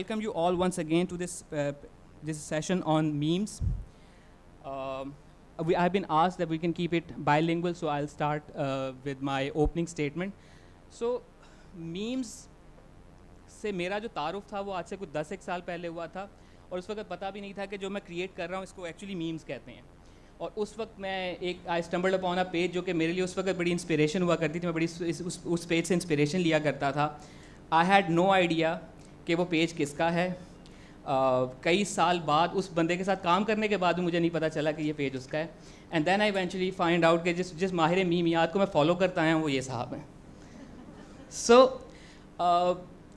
welcome you all once again to this session on memes. Um, I've been asked that we can keep it bilingual, so I'll start with my opening statement. So, memes से मेरा जो तारुफ था वो आज से कुछ 10 एक साल पहले हुआ था, और उस वक्त पता भी नहीं था कि जो मैं क्रिएट कर रहा हूँ इसको एक्चुअली मीम्स कहते हैं. और उस वक्त मैं आई स्टम्बल्ड अपॉन अ पेज जो कि मेरे लिए उस वक्त बड़ी इंस्पिरेशन हुआ करती थी. मैं बड़ी उस पेज से इंस्पिरेशन लिया करता था. आई हैड नो आइडिया कि वो पेज किसका है. कई साल बाद उस बंदे के साथ काम करने के बाद भी मुझे नहीं पता चला कि ये पेज उसका है. And then I eventually find out कि जिस माहिर मीमियात को मैं फॉलो करता आया हूँ वो ये साहब हैं. सो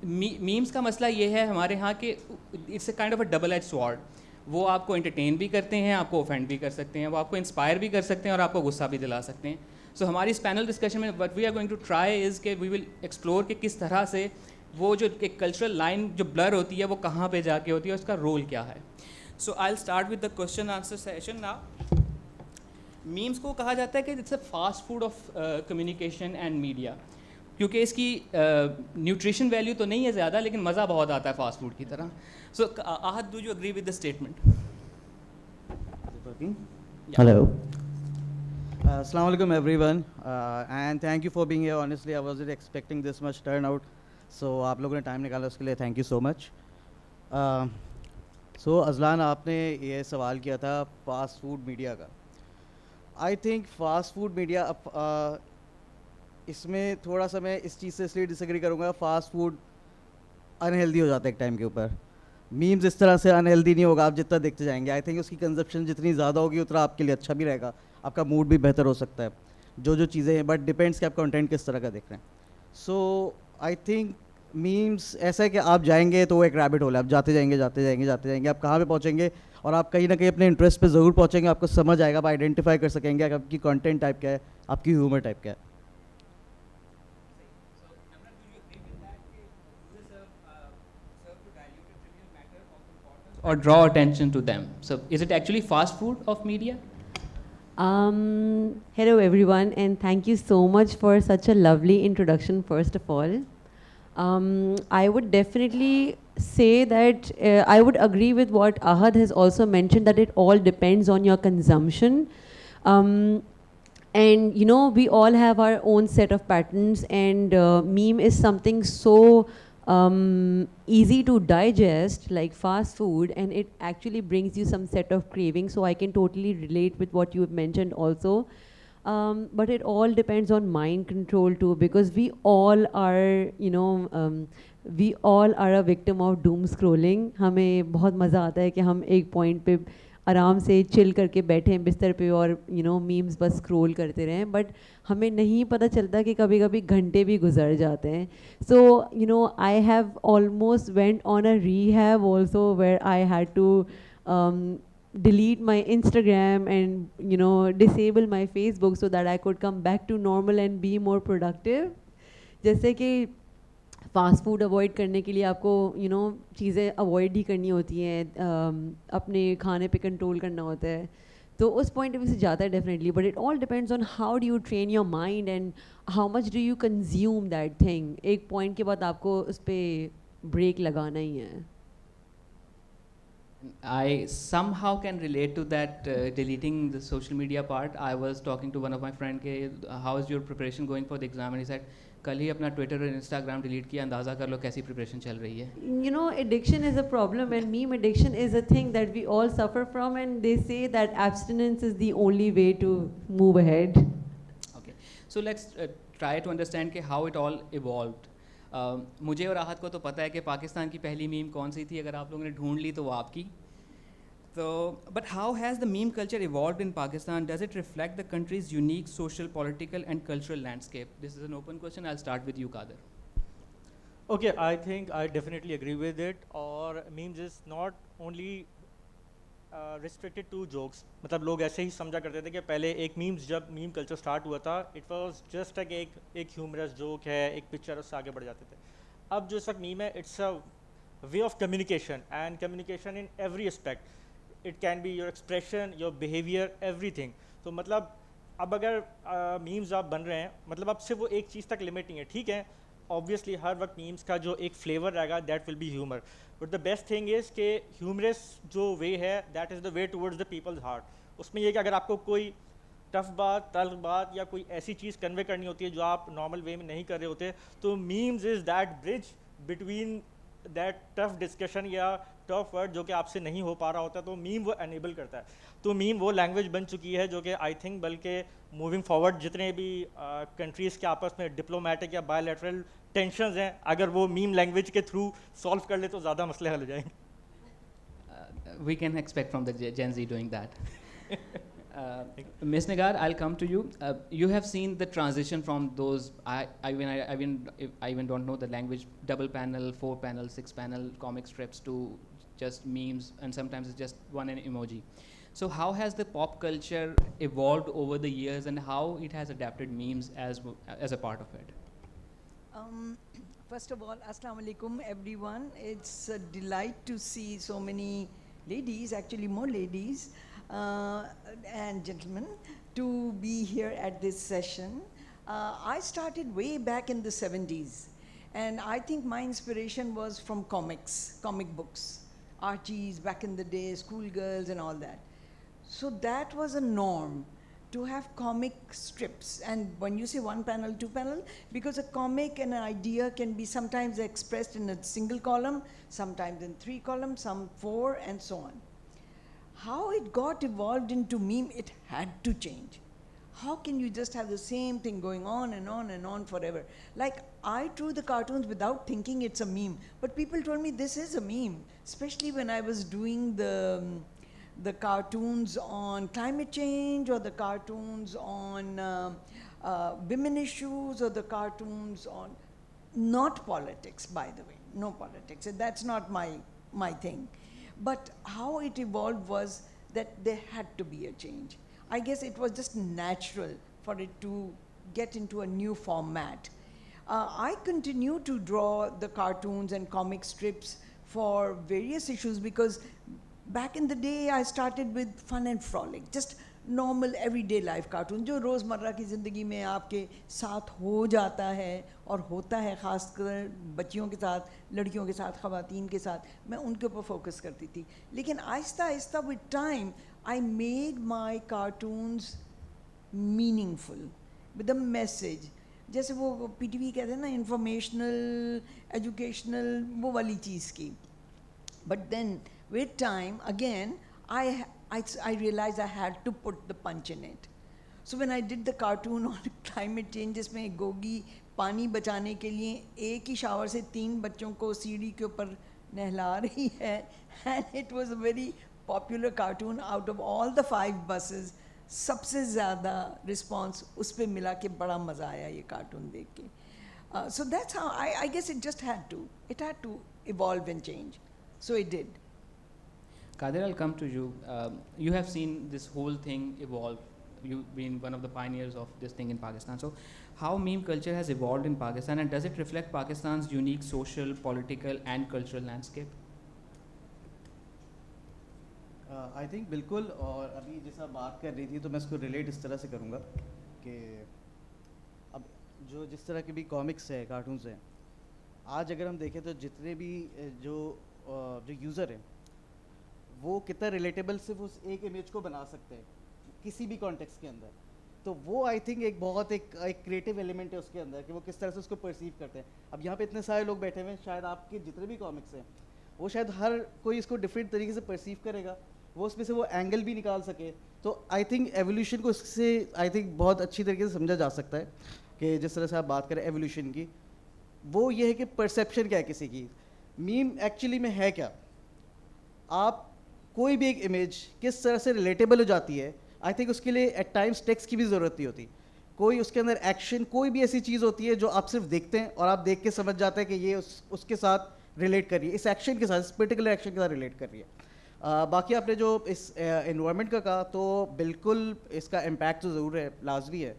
मीम्स का मसला ये है हमारे यहाँ कि it's a kind of a double edge sword. वो आपको एंटरटेन भी करते हैं, आपको ऑफेंड भी कर सकते हैं, वो आपको इंस्पायर भी कर सकते हैं और आपको गुस्सा भी दिला सकते हैं. सो हमारी इस पैनल डिस्कशन में what we are going to try is कि वी विल एक्सप्लोर कि किस तरह से वो जो एक कल्चरल लाइन जो ब्लर होती है वो कहाँ पे जाके होती है, उसका रोल क्या है. So I will start with the question answer session now. Memes को कहा जाता है कि it's a fast food of communication and media, क्योंकि इसकी न्यूट्रिशन वैल्यू तो नहीं है ज़्यादा, लेकिन मज़ा बहुत आता है फास्ट फूड की तरह. So Ahad, do you agree with the statement? Hello. Assalamu alaikum everyone, and thank you for being here. Honestly, I wasn't expecting this much turnout, so आप लोगों ने टाइम निकाला उसके लिए thank you so much. So Azlan, आपने ये सवाल किया था फास्ट फूड मीडिया का. I think fast food media इसमें थोड़ा सा मैं इस चीज़ से इसलिए डिसएग्री करूँगा. फास्ट फूड अनहेल्दी हो जाता है एक टाइम के ऊपर. मीम्स इस तरह से अनहेल्दी नहीं होगा आप जितना देखते जाएंगे. आई थिंक उसकी कंजप्शन जितनी ज़्यादा होगी उतना आपके लिए अच्छा भी रहेगा, आपका मूड भी बेहतर हो सकता है, जो चीज़ें हैं. बट डिपेंड्स कि आप कंटेंट किस तरह का देख रहे हैं. सो आई थिंक मीम्स ऐसा है कि आप जाएंगे तो वो एक रैबिट होल है. आप जाते जाएंगे जाते जाएंगे जाते जाएंगे, आप कहाँ पे पहुँचेंगे और आप कहीं ना कहीं अपने इंटरेस्ट पे ज़रूर पहुँचेंगे. आपको समझ आएगा, आप आइडेंटिफाई कर सकेंगे कि आपकी कंटेंट टाइप क्या है, आपकी ह्यूमर टाइप क्या है. Or draw attention to them. So is it actually fast food of media? Hello everyone, and thank you so much for such a lovely introduction first of all. I would definitely say that I would agree with what Ahad has also mentioned, that it all depends on your consumption. And you know, we all have our own set of patterns, and meme is something so easy to digest like fast food, and it actually brings you some set of cravings. So I can totally relate with what you have mentioned also. But it all depends on mind control too, because we all are, you know, we all are a victim of doom scrolling. हमें बहुत मज़ा आता है कि हम एक point पे आराम से चिल करके बैठे हैं बिस्तर पे और यू नो मीम्स बस स्क्रॉल करते रहें, बट हमें नहीं पता चलता कि कभी कभी घंटे भी गुजर जाते हैं. So you know, I have almost went on a rehab also where I had to delete my Instagram and you know disable my Facebook so that I could come back to normal and be more productive. जैसे कि fast food avoid करने के लिए आपको you know चीज़ें avoid ही करनी होती हैं, अपने खाने पे कंट्रोल करना होता है, तो उस पॉइंट ऑफ व्यू से जाता है definitely. But it all depends on how do you train your mind and how much do you consume that thing. एक पॉइंट के बाद आपको उस पर ब्रेक लगाना ही है. I somehow can relate to that deleting the social media part. I was talking to one of my friend के how is your preparation going for the exam, and he said कल ही अपना Twitter और Instagram delete किया, अंदाज़ा कर लो कैसी preparation चल रही है. You know, addiction is a problem, and meme addiction is a thing that we all suffer from, and they say that abstinence is the only way to move ahead. Okay, so let's try to understand कि how it all evolved. मुझे और आहत को तो पता है कि पाकिस्तान की पहली मीम कौन सी थी. अगर आप लोगों ने ढूंढ ली तो वो आपकी. तो but how has the meme culture evolved in Pakistan? Does it reflect the country's unique social, political and cultural landscape? This is an open question. I start with you Qadar. Okay, I think I definitely agree with it. Or memes is not only restricted to jokes. मतलब लोग ऐसे ही समझा करते थे कि पहले एक memes जब मीम कल्चर स्टार्ट हुआ था, इट वाज जस्ट एक ह्यूमरस जोक है, एक पिक्चर, उससे आगे बढ़ जाते थे. अब जो इस वक्त मीम है, it's a way of communication, and communication in every aspect. It can be your expression, your behaviour, everything. तो मतलब अब अगर मीम्स आप बन रहे हैं, मतलब अब सिर्फ वो एक चीज़ तक लिमिट नहीं है, ठीक है. ऑब्वियसली हर वक्त मीम्स का जो एक फ्लेवर रहेगा that will be humour, but the best thing is कि ह्यूमरस जो वे है that is the way towards the people's heart. उसमें ये कि अगर आपको कोई टफ बात, तल्ख बात या कोई ऐसी चीज़ कन्वे करनी होती है जो आप नॉर्मल वे में नहीं कर रहे होते, तो memes is that bridge between that tough discussion या टफ वर्ड जो कि आपसे नहीं हो पा रहा होता, तो मीम वो एनेबल करता है. तो मीम वो लैंग्वेज बन चुकी है जो कि आई थिंक बल्कि मूविंग फॉरवर्ड जितने भी कंट्रीज़ के आपस में डिप्लोमेटिक या बायलैटरल टेंशंस हैं, अगर वो मीम लैंग्वेज के थ्रू सॉल्व कर ले तो ज़्यादा मसले हल हो जाएंगे. We can expect from the Gen Z doing that. Ms. Nagar, I'll come to you. You have seen the transition from those, I even don't know the language, double panel, 4 panel, 6 panel comic strips to just memes, and sometimes it's just one an emoji. So how has the pop culture evolved over the years, and how it has adapted memes as a part of it? First of all, Assalamu alaikum everyone. It's a delight to see so many ladies, actually more ladies and gentlemen, to be here at this session. I started way back in the 70s, and I think my inspiration was from comics, comic books, Archies back in the day, Schoolgirls and all that. So that was a norm, to have comic strips. And when you say 1 panel, 2 panel, because a comic and an idea can be sometimes expressed in a single column, sometimes in 3 columns, some 4, and so on. How it got evolved into meme, it had to change. How can you just have the same thing going on and on and on forever? Like, I drew the cartoons without thinking it's a meme, but people told me this is a meme, especially when I was doing the cartoons on climate change, or the cartoons on women issues, or the cartoons on not politics, by the way, no politics. That's not my thing. But how it evolved was that there had to be a change. I guess it was just natural for it to get into a new format. I continue to draw the cartoons and comic strips for various issues, because back in the day I started with fun and frolic, just normal everyday life cartoon जो रोज़मर्रा की ज़िंदगी में आपके साथ हो जाता है और होता है, ख़ासकर बच्चियों के साथ, लड़कियों के साथ, ख़वातीन के साथ, मैं उनके ऊपर फोकस करती थी. लेकिन Aahista Aahista with time I made my cartoons meaningful with a message. जैसे वो PTV कहते हैं ना, इंफॉर्मेशनल, एजुकेशनल, वो वाली चीज़ की. But then with time again I realized I had to put the punch in it. So when I did the cartoon on climate change, जिसमें गोगी पानी बचाने के लिए एक ही शावर से 3 बच्चों को सीढ़ी के ऊपर नहला रही है, and it was a very popular cartoon. Out of all the 5 buses, सबसे ज़्यादा रिस्पॉन्स उस पर मिला कि बड़ा मज़ा आया ये कार्टून देख के. So that's how I guess it just had to evolve and change. So it did. Kadir, I'll come to you. You have seen this whole thing evolve. You've been one of the pioneers of this thing in Pakistan. So how meme culture has evolved in Pakistan, and does it reflect Pakistan's unique social, political and cultural landscape? I think बिल्कुल. और अभी जैसा बात कर रही थी तो मैं इसको रिलेट इस तरह से करूँगा कि अब जो जिस तरह के भी कॉमिक्स है, कार्टून्स हैं, आज अगर हम देखें तो जितने भी जो यूज़र हैं वो कितना रिलेटेबल सिर्फ उस एक इमेज को बना सकते हैं किसी भी कॉन्टेक्स्ट के अंदर. तो वो आई थिंक एक बहुत एक क्रिएटिव एलिमेंट है उसके अंदर कि वो किस तरह से उसको परसीव करते हैं. अब यहाँ पे इतने सारे लोग बैठे हुए हैं, शायद आपके जितने भी कॉमिक्स हैं वो शायद हर कोई इसको डिफरेंट तरीके से परसीव करेगा, वो उसमें से वो एंगल भी निकाल सके. तो आई थिंक एवोल्यूशन को इससे आई थिंक बहुत अच्छी तरीके से समझा जा सकता है कि जिस तरह से आप बात करें एवोल्यूशन की, वो ये है कि परसेप्शन क्या है किसी की. मीम एक्चुअली में है क्या, आप कोई भी एक इमेज किस तरह से रिलेटेबल हो जाती है. आई थिंक उसके लिए एट टाइम्स टेक्स्ट की भी ज़रूरत नहीं होती. कोई उसके अंदर एक्शन, कोई भी ऐसी चीज़ होती है जो आप सिर्फ देखते हैं और आप देख के समझ जाते हैं कि ये उसके साथ रिलेट कर रही है, इस एक्शन के साथ, इस पर्टिकुलर एक्शन के साथ रिलेट कर रही है. बाकी आपने जो इस एनवायरनमेंट का कहा, तो बिल्कुल इसका इम्पैक्ट तो ज़रूर है, लाजमी है.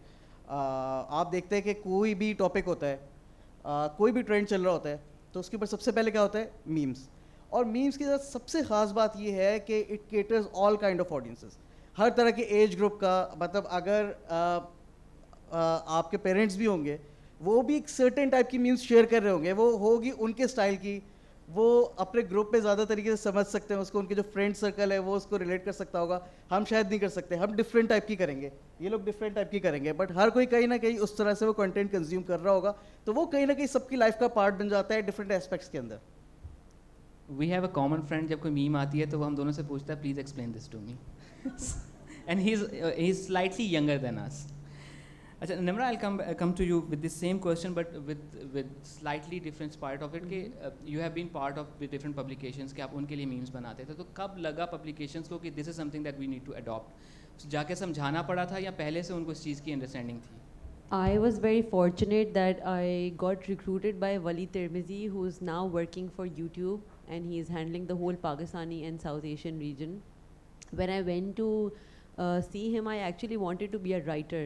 आप देखते हैं कि कोई भी टॉपिक होता है, कोई भी ट्रेंड चल रहा होता है, तो उसके ऊपर सबसे पहले क्या होता है, मीम्स. और मीम्स की सबसे ख़ास बात ये है कि it caters all kind of audiences, हर तरह के एज ग्रुप का. मतलब अगर आपके पेरेंट्स भी होंगे वो भी एक सर्टेन टाइप की मीम्स शेयर कर रहे होंगे, वो होगी उनके स्टाइल की, वो अपने ग्रुप में ज़्यादा तरीके से समझ सकते हैं उसको, उनके जो फ्रेंड सर्कल है वो उसको रिलेट कर सकता होगा, हम शायद नहीं कर सकते, हम डिफरेंट टाइप की करेंगे, ये लोग डिफरेंट टाइप की करेंगे, बट हर कोई कहीं ना कहीं उस तरह से वो कंटेंट कंज्यूम कर रहा होगा, तो वो कहीं ना कहीं सबकी लाइफ का पार्ट बन जाता है डिफरेंट एस्पेक्ट्स के अंदर. We have a common friend, जब कोई मीम आती है तो वो हम दोनों से पूछता है please explain this to me, and he is slightly younger than us. अच्छा निम्रा, आई come to you with this same question but with slightly different part of it कि you have been part of the different publications कि आप उनके लिए memes बनाते थे, तो कब लगा publications को कि this is something that we need to adopt? जाके समझाना पड़ा था या पहले से उनको इस चीज़ की अंडरस्टैंडिंग थी? I was very fortunate that I got recruited by Wali Tirmizi, who's now working for YouTube, and he is handling the whole Pakistani and South Asian region. When I went to see him, I actually wanted to be a writer.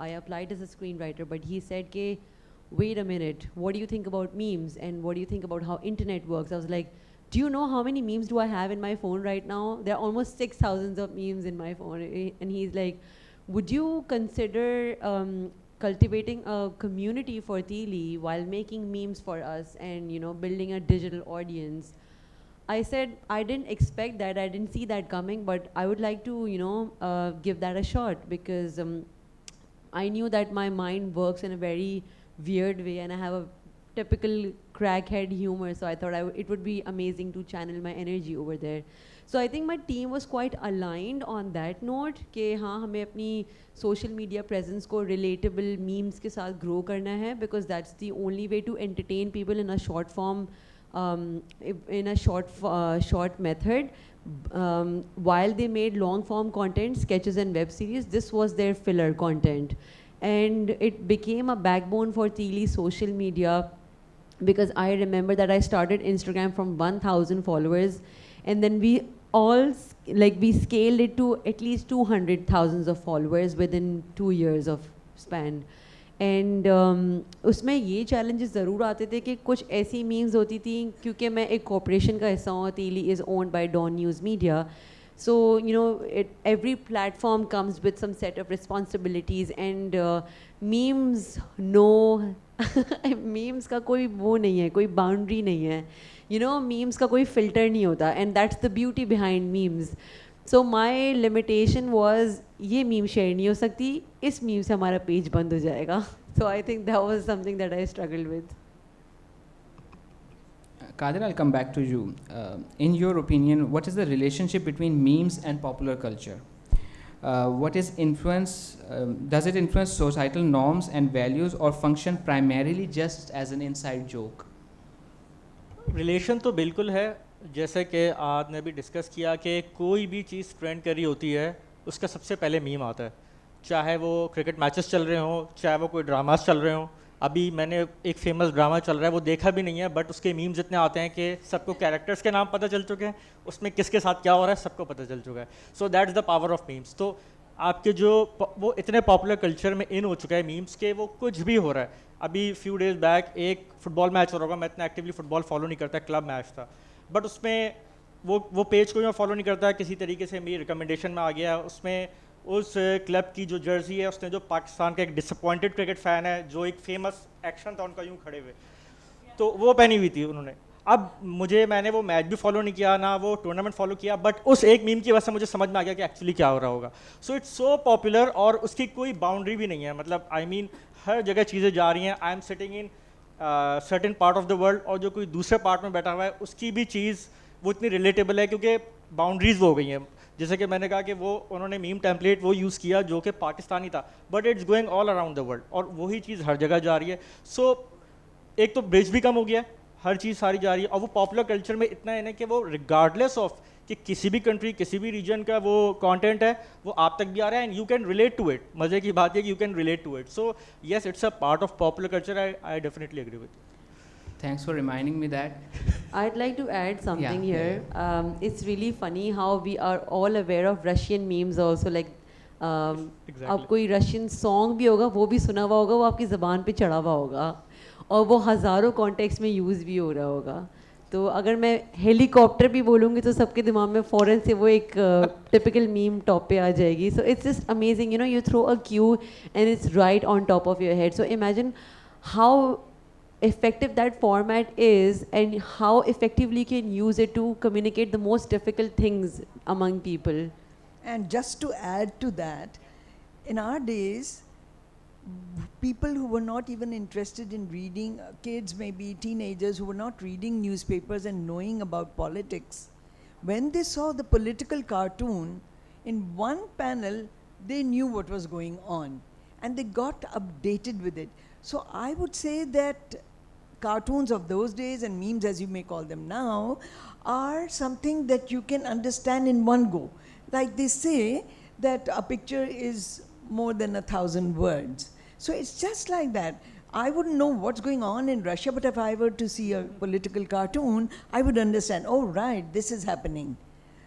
I applied as a screenwriter, but he said, "Ke, wait a minute, what do you think about memes and what do you think about how internet works?" I was like, do you know how many memes do I have in my phone right now? There are almost 6,000 of memes in my phone. And he's like, would you consider cultivating a community for Teeli while making memes for us and, you know, building a digital audience? I said, I didn't expect that, I didn't see that coming, but I would like to, you know, give that a shot, because I knew that my mind works in a very weird way and I have a typical crackhead humor, so I thought it would be amazing to channel my energy over there. So I think my team was quite aligned on that note कि हाँ हमें अपनी social media presence को relatable memes के साथ grow करना है, because that's the only way to entertain people in a short form, in a short method. While they made long form content, sketches and web series, this was their filler content, and it became a backbone for Teeli social media, because I remember that I started Instagram from 1,000 followers, and then we all we scaled it to at least 200,000 of followers within 2 years of span. And उसमें ये challenges ज़रूर आते थे कि कुछ ऐसी memes होती थी, क्योंकि मैं एक कॉर्पोरेशन का हिस्सा हूँ, Teeli is owned by Dawn news media, so you know every platform comes with some set of responsibilities, and memes memes का कोई वो नहीं है, कोई बाउंड्री नहीं है, you know, memes का कोई filter नहीं होता, and that's the beauty behind memes. So my limitation was ये मीम शेयर नहीं हो सकती, इस मीम से हमारा पेज बंद हो जाएगा. So I think that was something that I struggled with. Kadir, I'll come back to you. In your opinion, what is the relationship between memes and popular culture? What is influence? Does it influence societal norms and values, or function primarily just as an inside joke? Relation तो बिल्कुल है, जैसे कि आपने भी discuss किया कि कोई भी चीज़ ट्रेंड कर रही होती है उसका सबसे पहले मीम आता है, चाहे वो क्रिकेट मैचेस चल रहे हों, चाहे वो कोई ड्रामास चल रहे हों. अभी मैंने एक फेमस ड्रामा चल रहा है, वो देखा भी नहीं है, बट उसके मीम्स इतने आते हैं कि सबको कैरेक्टर्स के नाम पता चल चुके हैं, उसमें किसके साथ क्या हो रहा है सबको पता चल चुका है. So that is the power of memes. तो आपके जो वो इतने पॉपुलर कल्चर में इन हो चुका है मीम्स के, वो कुछ भी हो रहा है. अभी फ्यू डेज बैक एक फुटबॉल मैच हो रहा होगा, मैं इतना एक्टिवली फुटबॉल फॉलो नहीं करता, क्लब मैच था, बट उसमें वो पेज को मैं फॉलो नहीं करता, किसी तरीके से मेरी रिकमेंडेशन में आ गया. उसमें उस क्लब की जो जर्सी है, उसने जो पाकिस्तान का एक डिसअपॉइंटेड क्रिकेट फ़ैन है, जो एक फेमस एक्शन था उनका यूँ खड़े हुए, तो वो पहनी हुई थी उन्होंने. अब मैंने वो मैच भी फॉलो नहीं किया, ना वो टूर्नामेंट फॉलो किया, बट उस एक मीम की वजह से मुझे समझ में आ गया कि एक्चुअली क्या हो रहा होगा. सो इट्स सो पॉपुलर और उसकी कोई बाउंड्री भी नहीं है. मतलब आई मीन हर जगह चीज़ें जा रही हैं. I am sitting in certain part of the world, और जो कोई दूसरे पार्ट में बैठा हुआ है उसकी भी चीज़ वो इतनी रिलेटेबल है, क्योंकि बाउंड्रीज वो हो गई हैं. जैसे कि मैंने कहा कि वो उन्होंने मीम टेम्पलेट वो यूज़ किया जो कि पाकिस्तानी था, but it's going all around the world, और वही चीज़ हर जगह जा रही है. सो एक तो ब्रिज भी कम हो गया, हर चीज़ सारी जा रही है, और वो पॉपुलर कल्चर में इतना है ना कि वो रिगार्डलेस ऑफ कि किसी भी कंट्री किसी भी रीजन का वो कंटेंट है वो आप तक भी आ रहा है, and you can relate to it. मज़े की बात है कि you can relate to it. So yes, it's a part of popular culture. I definitely agree with. Thanks for reminding me that. I'd like to add something Yeah, here. It's really funny how we are all aware of Russian memes also. Like, अब कोई Russian song भी होगा, वो भी सुना हुआ होगा, वो आपकी ज़बान पे चढ़ा हुआ होगा, और वो हज़ारों कॉन्टेक्स्ट में यूज़ भी हो रहा होगा. तो अगर मैं हेलीकॉप्टर भी बोलूँगी तो सबके दिमाग में फ़ौरन से वो एक टिपिकल मीम टॉप पे आ जाएगी. So it's just amazing, you know, you throw a cue and it's right on top of your head. So imagine how effective that format is and how effectively you can use it to communicate the most difficult things among people. And just to add to that, in our days, people who were not even interested in reading, kids, maybe teenagers who were not reading newspapers and knowing about politics, when they saw the political cartoon, in one panel, they knew what was going on and they got updated with it. So I would say that cartoons of those days and memes, as you may call them now, are something that you can understand in one go. Like they say that a picture is more than 1,000 words. So it's just like that. I wouldn't know what's going on in Russia, but if I were to see a political cartoon, I would understand, oh, right, this is happening.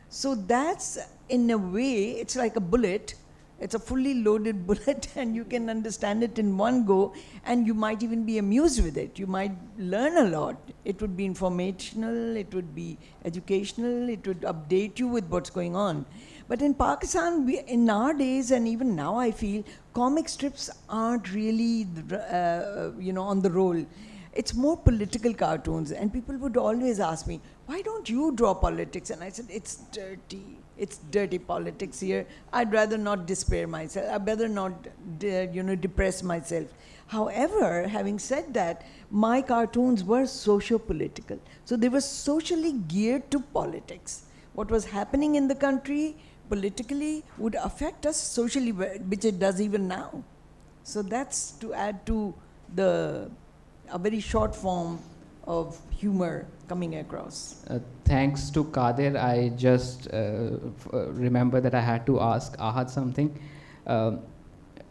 So that's, in a way, it's like a bullet. It's a fully loaded bullet, and you can understand it in one go, and you might even be amused with it. You might learn a lot. It would be informational, it would be educational, it would update you with what's going on. But in Pakistan, in our days, and even now, I feel comic strips aren't really, on the roll. It's more political cartoons, and people would always ask me, why don't you draw politics? And I said, it's dirty. It's dirty politics here. I'd rather not despair myself. I'd rather not, depress myself. However, having said that, my cartoons were socio-political. So they were socially geared to politics. What was happening in the country politically would affect us socially, which it does even now. So that's to add to a very short form of humor coming across. Thanks to Kadir, I just remember that I had to ask Ahad something.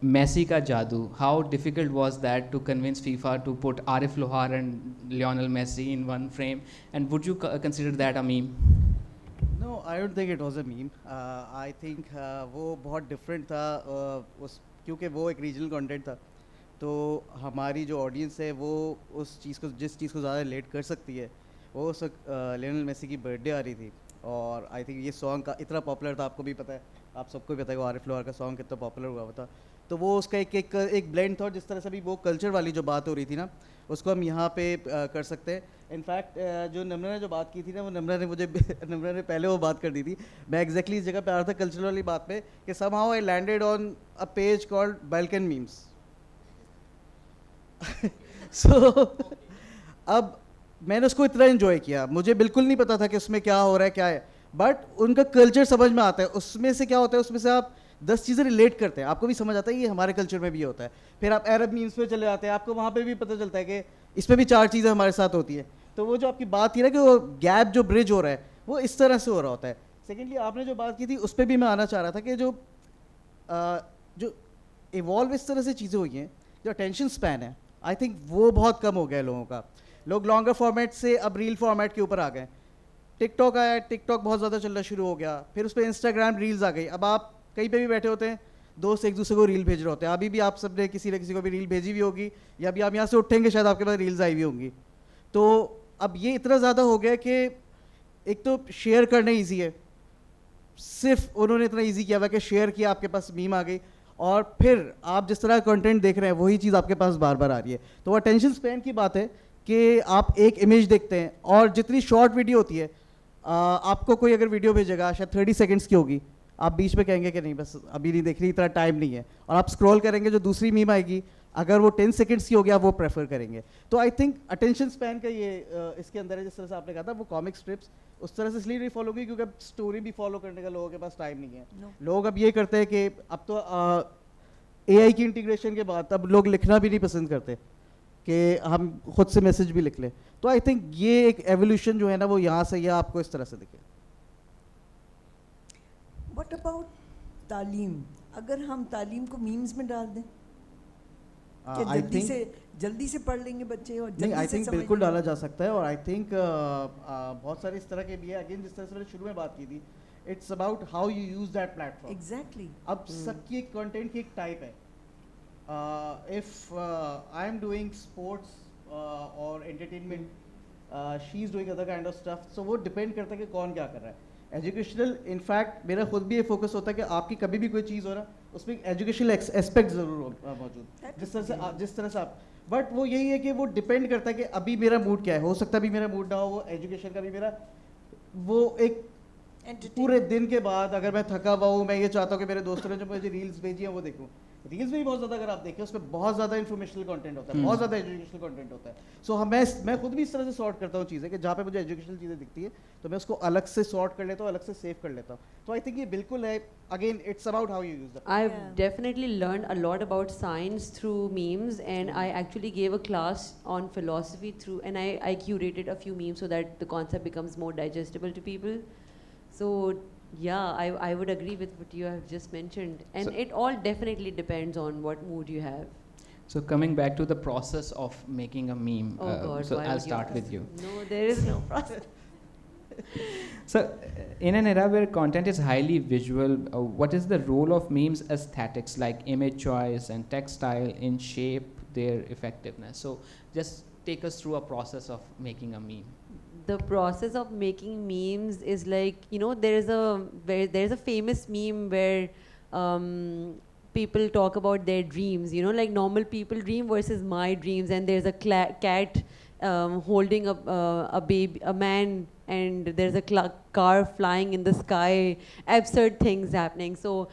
Messi ka jadoo, how difficult was that to convince FIFA to put Arif Lohar and Lionel Messi in one frame? And would you consider that a meme? No, I don't think it was a meme. I think वो बहुत different था क्योंकि वो एक regional content था. तो हमारी जो ऑडियंस है वो उस चीज़ को जिस चीज़ को ज़्यादा रिलेट कर सकती है वो उस लियोनेल मेसी की बर्थडे आ रही थी और आई थिंक ये सॉन्ग का इतना पॉपुलर था, आपको भी पता है, आप सबको भी पता है वो आरिफ लोहार का सॉन्ग कितना पॉपुलर हुआ था. तो वो उसका एक ब्लेंड था. जिस तरह से भी वो कल्चर वाली जो बात हो रही थी ना उसको हम यहाँ पे कर सकते हैं. इनफैक्ट जो नम्रा ने जो बात की थी ना वो नम्रा ने पहले वो बात कर दी थी. मैं एग्जैक्टली इस जगह पे आ रहा था कल्चर वाली बात पे कि somehow I landed on a page called Balkan memes. अब मैंने उसको इतना एंजॉय किया, मुझे बिल्कुल नहीं पता था कि उसमें क्या हो रहा है क्या है, बट उनका कल्चर समझ में आता है. उसमें से क्या होता है, उसमें से आप 10 चीज़ें रिलेट करते हैं, आपको भी समझ आता है ये हमारे कल्चर में भी होता है. फिर आप अरब मीम्स पे चले जाते हैं, आपको वहाँ पे भी पता चलता है कि इसमें भी 4 चीज़ें हमारे साथ होती हैं. तो वो जो आपकी बात थी ना कि वो गैप जो ब्रिज हो रहा है वो इस तरह से हो रहा होता है. सेकेंडली आपने जो बात की थी उस पर भी मैं आना चाह रहा था कि जो इवॉल्व इस तरह से चीज़ें हुई हैं, जो अटेंशन स्पैन है आई थिंक वो बहुत कम हो गया है लोगों का. लोग लॉन्गर फॉर्मेट से अब रील फॉर्मेट के ऊपर आ गए. टिकटॉक आया, टिकटॉक बहुत ज़्यादा चलना शुरू हो गया, फिर उस पर इंस्टाग्राम रील्स आ गई. अब आप कहीं पे भी बैठे होते हैं, दोस्त एक दूसरे को रील भेज रहे होते हैं. अभी भी आप सब ने किसी न किसी को भी रील भेजी हुई होगी, या अभी आप यहाँ से उठेंगे शायद आपके पास रील्स आई हुई होंगी. तो अब ये इतना ज़्यादा हो गया कि एक तो शेयर करना ईजी है, सिर्फ उन्होंने इतना ईजी किया हुआ कि शेयर किया, आपके पास मीम आ गई, और फिर आप जिस तरह का कंटेंट देख रहे हैं वही चीज़ आपके पास बार बार आ रही है. तो वो अटेंशन स्पैन की बात है कि आप एक इमेज देखते हैं और जितनी शॉर्ट वीडियो होती है, आपको कोई अगर वीडियो भेजेगा शायद 30 सेकंड्स की होगी, आप बीच में कहेंगे कि नहीं बस अभी नहीं देख रही, इतना टाइम नहीं है, और आप स्क्रॉल करेंगे जो दूसरी मीम आएगी अगर वो 10 सेकंड्स की होगी आप वो प्रेफर करेंगे. तो आई थिंक अटेंशन स्पैन का ये इसके अंदर है. जिस तरह से आपने कहा था वो कॉमिक स्ट्रिप्स उस तरह से इसलिए नहीं फॉलो की क्योंकि अब स्टोरी भी फॉलो करने का लोगों के पास टाइम नहीं है. लोग अब ये करते हैं कि अब तो AI की इंटीग्रेशन के बाद अब लोग लिखना भी नहीं पसंद करते कि हम खुद से मैसेज भी लिख लें. तो आई थिंक ये एक एवोल्यूशन जो है ना वो यहाँ से या आपको इस तरह से दिखे. What about तालीम? अगर हम तालीम को मीम्स में डाल दें, जल्दी से पढ़ लेंगे बच्चे और जल्दी आई से थिंक समझ बिल्कुल लेंगे. डाला जा सकता है. और आई थिंक बहुत सारे इस तरह के भी है. अगेन जिस तरह से मैंने शुरू में बात की थी, it's about how you use that platform. Exactly. अब सबकी एक कंटेंट की एक टाइप है. If I am doing sports और entertainment, she is doing other kind of stuff. So वो डिपेंड करता है कि कौन क्या कर रहा है. एजुकेशनल इनफैक्ट मेरा खुद भी ये फोकस होता है कि आपकी कभी भी कोई चीज़ हो ना उसमें एजुकेशनल एस्पेक्ट ज़रूर मौजूद, That जिस तरह से आप, बट वो यही है कि वो डिपेंड करता है कि अभी मेरा मूड क्या है, हो सकता है अभी मेरा मूड ना हो, वो एजुकेशन का भी मेरा, वो एक पूरे दिन के बाद अगर मैं थका हुआ हूँ, मैं ये चाहता हूँ कि मेरे दोस्तों ने जो मुझे रील्स भेजी हैं वो देखूँ। रील्स में भी बहुत ज़्यादा अगर आप देखें उसमें बहुत ज़्यादा इन्फॉर्मेशनल कंटेंट होता है, बहुत ज़्यादा एजुकेशनल कंटेंट होता है। सो हम मैं खुद भी इस तरह से सॉर्ट करता हूँ चीज़ें कि जहाँ पे मुझे एजुकेशनल चीज़ें दिखती है तो मैं उसको अलग से सॉर्ट कर लेता हूँ, अलग से सेव कर लेता हूँ। तो आई थिंक ये बिल्कुल है, again it's about how you use the. I've Yeah. definitely learned a lot about science through memes, and I actually gave a class on philosophy through, and I curated a few memes so that the concept becomes more digestible to people. So yeah, I would agree with what you have just mentioned, and So- it all definitely depends on what mood you have. So coming back to the process of making a meme, Oh God, so why I'll would start you with ask? you. No, there is no process. So, in an era where content is highly visual, what is the role of memes aesthetics like image choice and text style in shape their effectiveness? So, just take us through a process of making a meme. The process of making memes is like, you know, there's a famous meme where people talk about their dreams, you know, like normal people dream versus my dreams, and there's a cat holding a baby, a man, and there's a car flying in the sky, absurd things happening. So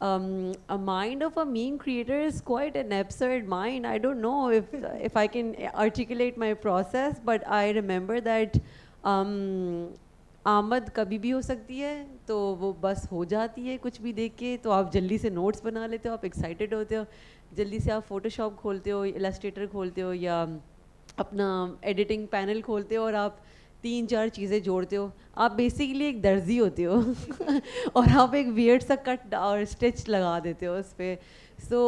a mind of a meme creator is quite an absurd mind. I don't know if I can articulate my process, but I remember that आमद कभी भी हो सकती है, तो वो बस हो जाती है कुछ भी देख के, तो आप जल्दी से नोट्स बना लेते हो, आप एक्साइटेड होते हो, जल्दी से आप फोटोशॉप खोलते हो, इलस्ट्रेटर खोलते हो, या अपना एडिटिंग पैनल खोलते हो और आप 3-4 चीज़ें जोड़ते हो। आप बेसिकली एक दर्जी होते हो और आप एक वियर्ड सा कट और स्टिच लगा देते हो उस पर। So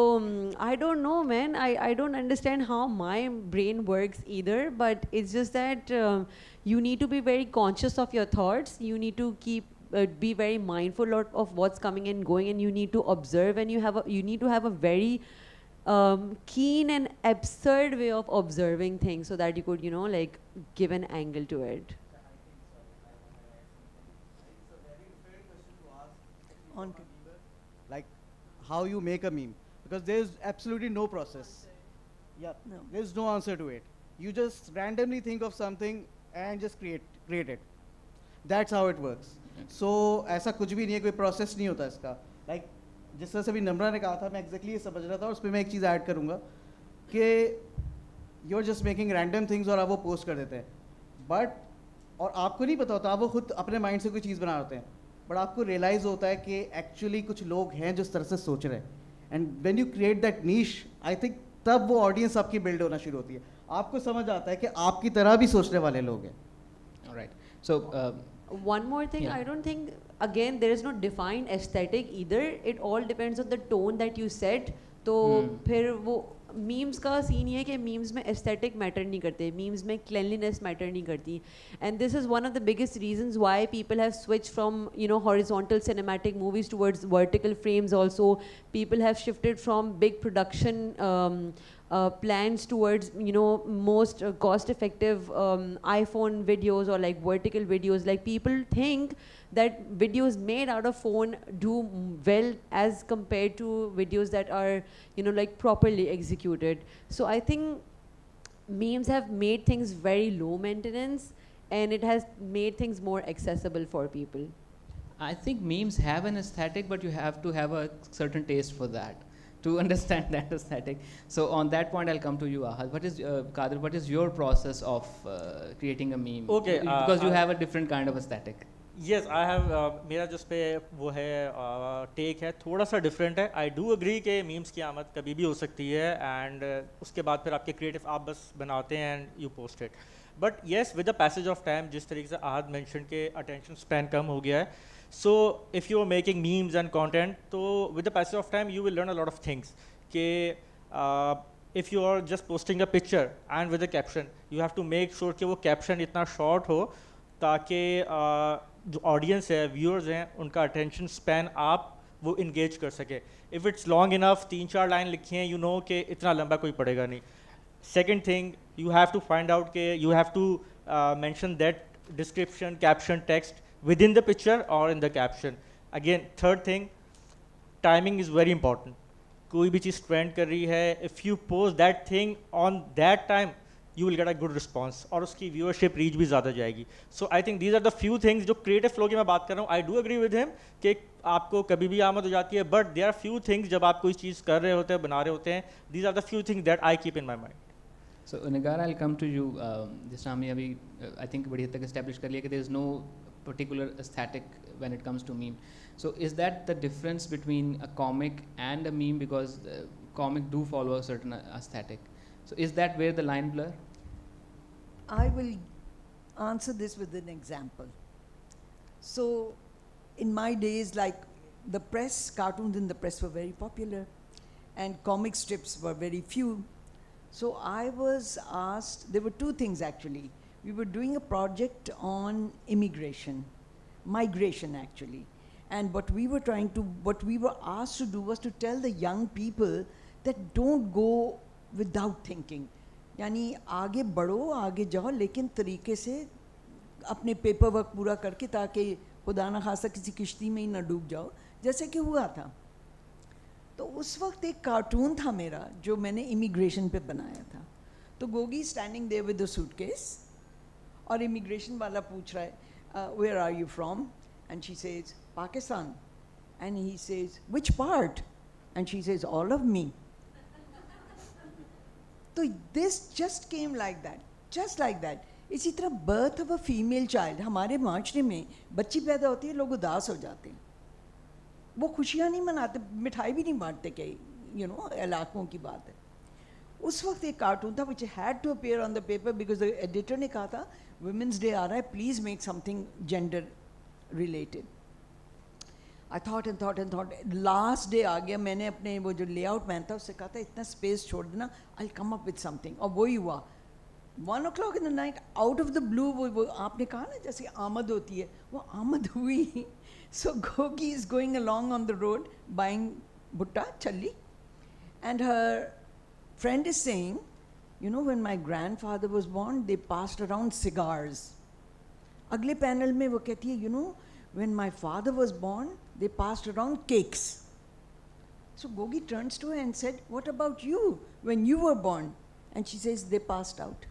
I don't know, man. I don't understand how my brain works either, but it's just that you need to be very conscious of your thoughts. You need to be very mindful of what's coming and going, and you need to observe, and you need to have a very keen and absurd way of observing things so that you could, you know, like give an angle to it. On Like how you make a meme, because there's absolutely no process. Yeah, No. there's no answer to it. You just randomly think of something and just create it. That's how it works. So ऐसा कुछ भी नहीं है, कोई process नहीं होता इसका. Like जिस तरह से भी नम्रा ने कहा था, मैं exactly ये समझ रहा था, और उस पर मैं एक चीज़ ऐड करूँगा कि you're just making random things और आप वो पोस्ट कर देते हैं, बट और आपको नहीं पता होता, आप वो खुद अपने माइंड से कोई चीज़ बना होते हैं, बट आपको रियलाइज़ होता है कि एक्चुअली कुछ लोग हैं जो इस तरह से सोच रहे हैं, and when you create that niche, I think तब वो ऑडियंस आपकी बिल्ड होना शुरू होती है, आपको समझ आता है कि आपकी तरह भी सोचने वाले लोग हैं. All right. So, One more thing, Yeah. I don't think, again, there is no defined aesthetic either. It all depends on the tone that you set. तो फिर वो मीम्स का सीन ये है कि मीम्स में एस्थेटिक मैटर नहीं करते, मीम्स में क्लेनलीनेस मैटर नहीं करती, and this is one of the biggest reasons why people have switch from, you know, horizontal cinematic movies towards vertical frames also. People have shifted from big production plans towards, you know, most cost effective iPhone videos or like vertical videos. Like people think that videos made out of phone do well as compared to videos that are, you know, like properly executed. So I think memes have made things very low maintenance, and it has made things more accessible for people. I think memes have an aesthetic, but you have to have a certain taste for that to understand that aesthetic. So on that point, I'll come to you, Ahad. What is Kadir? What is your process of creating a meme? Okay, because you have a different kind of aesthetic. Yes I have मेरा जिस पे वो है take है थोड़ा सा different है. I do agree कि मीम्स की आमद कभी भी हो सकती है, एंड उसके बाद फिर आपके क्रिएटिव आप बस बनाते हैं and you post it. But yes with the passage of time, जिस तरीके से आहद मेंशन के अटेंशन स्पैन कम हो गया है, so if you are making memes and content, तो with the passage of time you will learn a lot of things कि if you are just posting a picture and with a caption, you have to make sure कि वो caption इतना short हो ताकि जो audience है, viewers हैं, उनका अटेंशन स्पैन आप वो इंगेज कर सके. If it's long enough, 3-4 line लिखी हैं, यू नो कि इतना लंबा कोई पढ़ेगा नहीं. Second thing, you have to find out के you have to mention that description, caption, text with in the picture और in the caption. Again third thing, timing is very important. कोई भी चीज़ ट्रेंड कर रही है, if you post that thing on that time you will get a good response, और उसकी viewership reach भी ज़्यादा जाएगी. So I think these are the few things जो क्रिएटिव फ्लो की मैं बात कर रहा हूँ. I do agree with him कि आपको कभी भी आमद हो जाती है, but there are few things जब आप कोई चीज़ कर रहे होते हैं, बना रहे होते हैं, these are the few things that I keep in my mind. So Nagara, I'll come to you. जिस तरह हमने अभी I think बड़ी हद तक establish कर लिया कि there is no particular aesthetic when it comes to meme. So is that the difference between a comic and a meme, because comic do follow a certain aesthetic. So is that where the line blur? I will answer this with an example. So, in my days, like the press, cartoons in the press were very popular, and comic strips were very few. So, I was asked, there were two things actually. We were doing a project on immigration, migration actually. And what we were asked to do was to tell the young people that don't go without thinking. यानी आगे बढ़ो, आगे जाओ, लेकिन तरीके से अपने paper work पूरा करके, ताकि खुदा न खासा किसी किश्ती में ही ना डूब जाओ, जैसे कि हुआ था. तो उस वक्त एक कार्टून था मेरा जो मैंने इमिग्रेशन पे बनाया था. तो Gogi standing there with the suitcase, और इमिग्रेशन वाला पूछ रहा है where are you from, and she says Pakistan, and he says which part, and she says all of me. तो this just came like that, just like that. इसी तरह birth of a female child, हमारे माशरे में बच्ची पैदा होती है, लोग उदास हो जाते हैं, वो खुशियाँ नहीं मनाते, मिठाई भी नहीं बांटते, कई इलाकों की बात है. उस वक्त एक कार्टून था which had to appear on the paper because the editor ने कहा था वुमेंस डे आ रहा है, please make something gender related. I thought and thought and thought, last day आ गया, मैंने अपने वो जो लेआउट मैन था उससे कहा था इतना स्पेस छोड़ देना, आई कम अप विद समथिंग. और वही हुआ 1 o'clock in the night, out of the blue, वो आपने कहा ना जैसे आमद होती है, वो आमद हुई. So Gogi is going along on the road buying butta, challi, and her friend is saying, when my grandfather was born, they passed around cigars. अगले पैनल में वो कहती है, when my father was born, they passed around cakes. So Gogi turns to her and said, what about you when you were born? And she says, they passed out.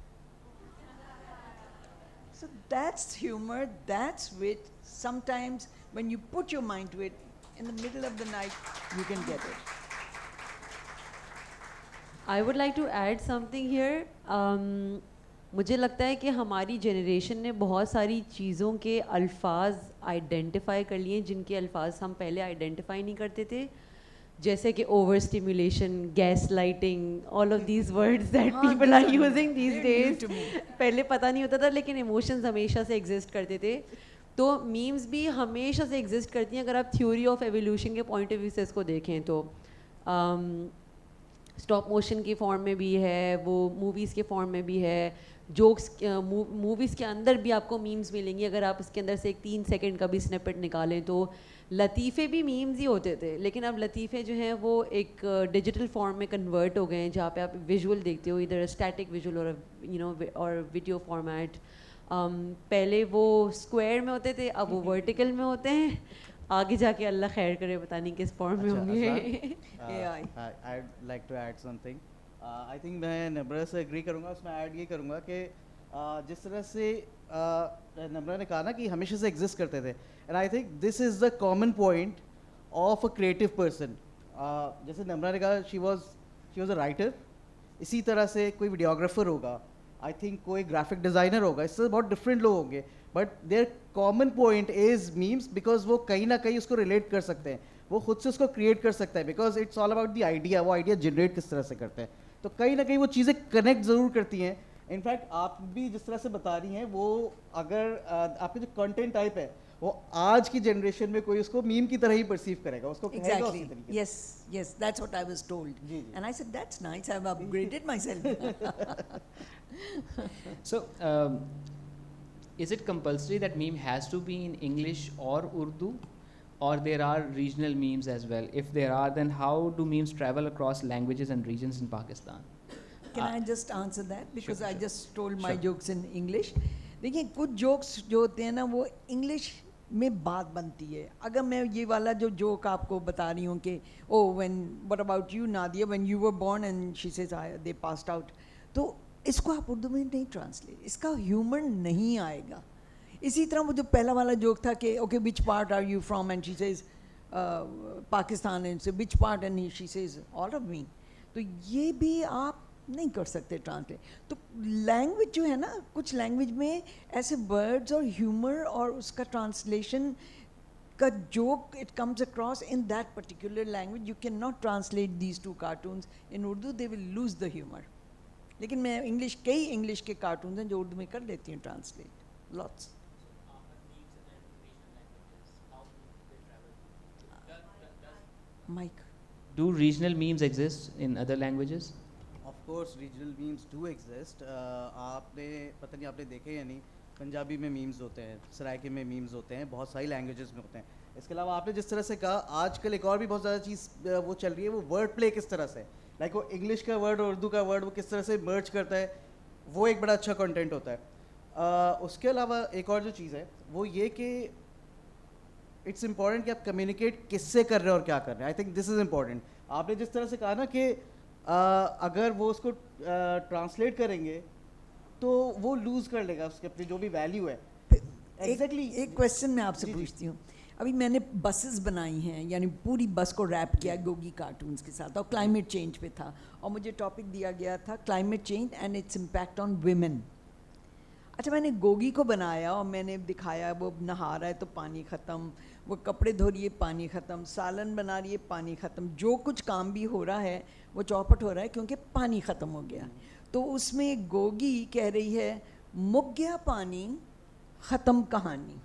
So that's humor, that's wit. Sometimes when you put your mind to it, in the middle of the night, you can get it. I would like to add something here. मुझे लगता है कि हमारी generation ने बहुत सारी चीज़ों के अल्फाज आइडेंटिफाई कर लिए जिनके अल्फाज हम पहले आइडेंटिफाई नहीं करते थे, जैसे कि over stimulation, gaslighting, all of these words that people are using these days. पहले पता नहीं होता था, लेकिन इमोशंस हमेशा से एग्जिस्ट करते थे. तो मीम्स भी हमेशा से एग्जिस्ट करती हैं. अगर आप थ्योरी ऑफ एवोल्यूशन के पॉइंट ऑफ व्यू से इसको देखें तो स्टॉप मोशन की फॉर्म में भी है, वो मूवीज़ के फॉर्म में भी है, जोक्स मूवीज़ के अंदर भी आपको मीम्स मिलेंगी. अगर आप इसके अंदर से एक 3 सेकंड का भी स्निपेट निकालें तो लतीफ़े भी मीम्स ही होते थे, लेकिन अब लतीफ़े जो हैं वो एक डिजिटल फॉर्म में कन्वर्ट हो गए हैं, जहाँ पे आप विजुअल देखते हो, इधर स्टैटिक विजुअल और वीडियो फॉर्मेट. पहले वो स्क्वायर में होते थे, अब वो वर्टिकल में होते हैं. आगे जाके अल्लाह खैर करे, पता नहीं किस फॉर्म में होंगे. I'd like to add something. I think मैं नम्रा से एग्री करूँगा. उसमें ऐड ये करूँगा कि जिस तरह से नम्रा ने कहा ना कि हमेशा से एग्जिस्ट करते थे, and I think this is the common point of a creative person. जैसे नम्रा ने कहा शी वॉज अ राइटर, इसी तरह से कोई वीडियोग्राफर होगा, आई थिंक कोई ग्राफिक डिज़ाइनर होगा, इससे बहुत डिफरेंट लोग होंगे, but their common point is memes, because वो कहीं ना कहीं उसको रिलेट कर सकते हैं, वो खुद से उसको क्रिएट कर सकता है, because it's all about the idea. वो आइडिया जनरेट किस तरह से करते हैं, तो कहीं ना कहीं वो चीज़ें कनेक्ट ज़रूर करती हैं. इनफैक्ट आप भी जिस तरह से बता रही हैं, वो अगर आपके जो कंटेंट टाइप है वो आज की जनरेशन में कोई उसको मीम की तरह ही परसीव करेगा, उसको कहेगा उसी Exactly. तरीके से. Yes, that's what I was told. Ji, ji. And I said, that's nice, I've upgraded myself. So is it compulsory that meme has to be in English or Urdu, or there are regional memes as well? If there are, then how do memes travel across languages and regions in Pakistan? Can I just answer that? Because I sure. just told my Sure. jokes in English. देखिए कुछ jokes जो होते हैं ना वो English में बात बनती है। अगर मैं ये वाला जो जोक आपको बता रही हूँ कि oh when what about you Nadia when you were born and she says they passed out, तो इसको आप उर्दू में नहीं ट्रांसलेट, इसका ह्यूमर नहीं आएगा। इसी तरह वो जो पहला वाला जोक था कि okay which part are you from and she says Pakistan, and say which part and she says all of me, तो ये भी आप नहीं कर सकते ट्रांसलेट। तो लैंग्वेज जो है ना, कुछ लैंग्वेज में ऐसे वर्ड्स और ह्यूमर और उसका ट्रांसलेशन का joke it comes across in that particular language, you can not translate these two cartoons in Urdu, they will lose the humour. लेकिन मैं कई इंग्लिश के कार्टून्स हैं जो उर्दू में कर लेती हूँ translate, lots. Mike, Do regional memes exist in other languages? Of course regional memes do exist. आपने पता नहीं आपने देखे या नहीं, पंजाबी में मीम्स होते हैं, सराइकी में मीम्स होते हैं, बहुत सारी लैंग्वेजेस में होते हैं। इसके अलावा आपने जिस तरह से कहा आजकल एक और भी बहुत ज़्यादा चीज़ वो चल रही है, वो वर्ड प्ले किस तरह से, लाइक वो इंग्लिश का वर्ड और उर्दू का वर्ड वो किस तरह से मर्ज करता है, वो एक बड़ा अच्छा कंटेंट होता है। उसके अलावा एक और जो चीज़ है वो ये कि इट्स इम्पॉर्टेंट कि आप कम्युनिकेट किससे कर रहे हो और क्या कर रहे हैं। I think this is important. आपने जिस तरह से कहा ना कि अगर वो उसको ट्रांसलेट करेंगे तो वो लूज़ कर लेगा उसके अपनी जो भी वैल्यू है। एग्जैक्टली एक क्वेश्चन मैं आपसे जी, जी। पूछती हूँ। अभी मैंने बसेस बनाई हैं, यानी पूरी बस को रैप किया गोगी कार्टून्स के साथ, और क्लाइमेट चेंज पे था, और मुझे टॉपिक दिया गया था climate change and its impact on women. अच्छा, मैंने गोगी को बनाया और मैंने दिखाया वो नहा रहा है तो पानी ख़त्म, वो कपड़े धो रही है पानी ख़त्म, सालन बना रही है पानी ख़त्म, जो कुछ काम भी हो रहा है वो चौपट हो रहा है क्योंकि पानी ख़त्म हो गया। तो उसमें गोगी कह रही है मुक गया पानी ख़त्म कहानी।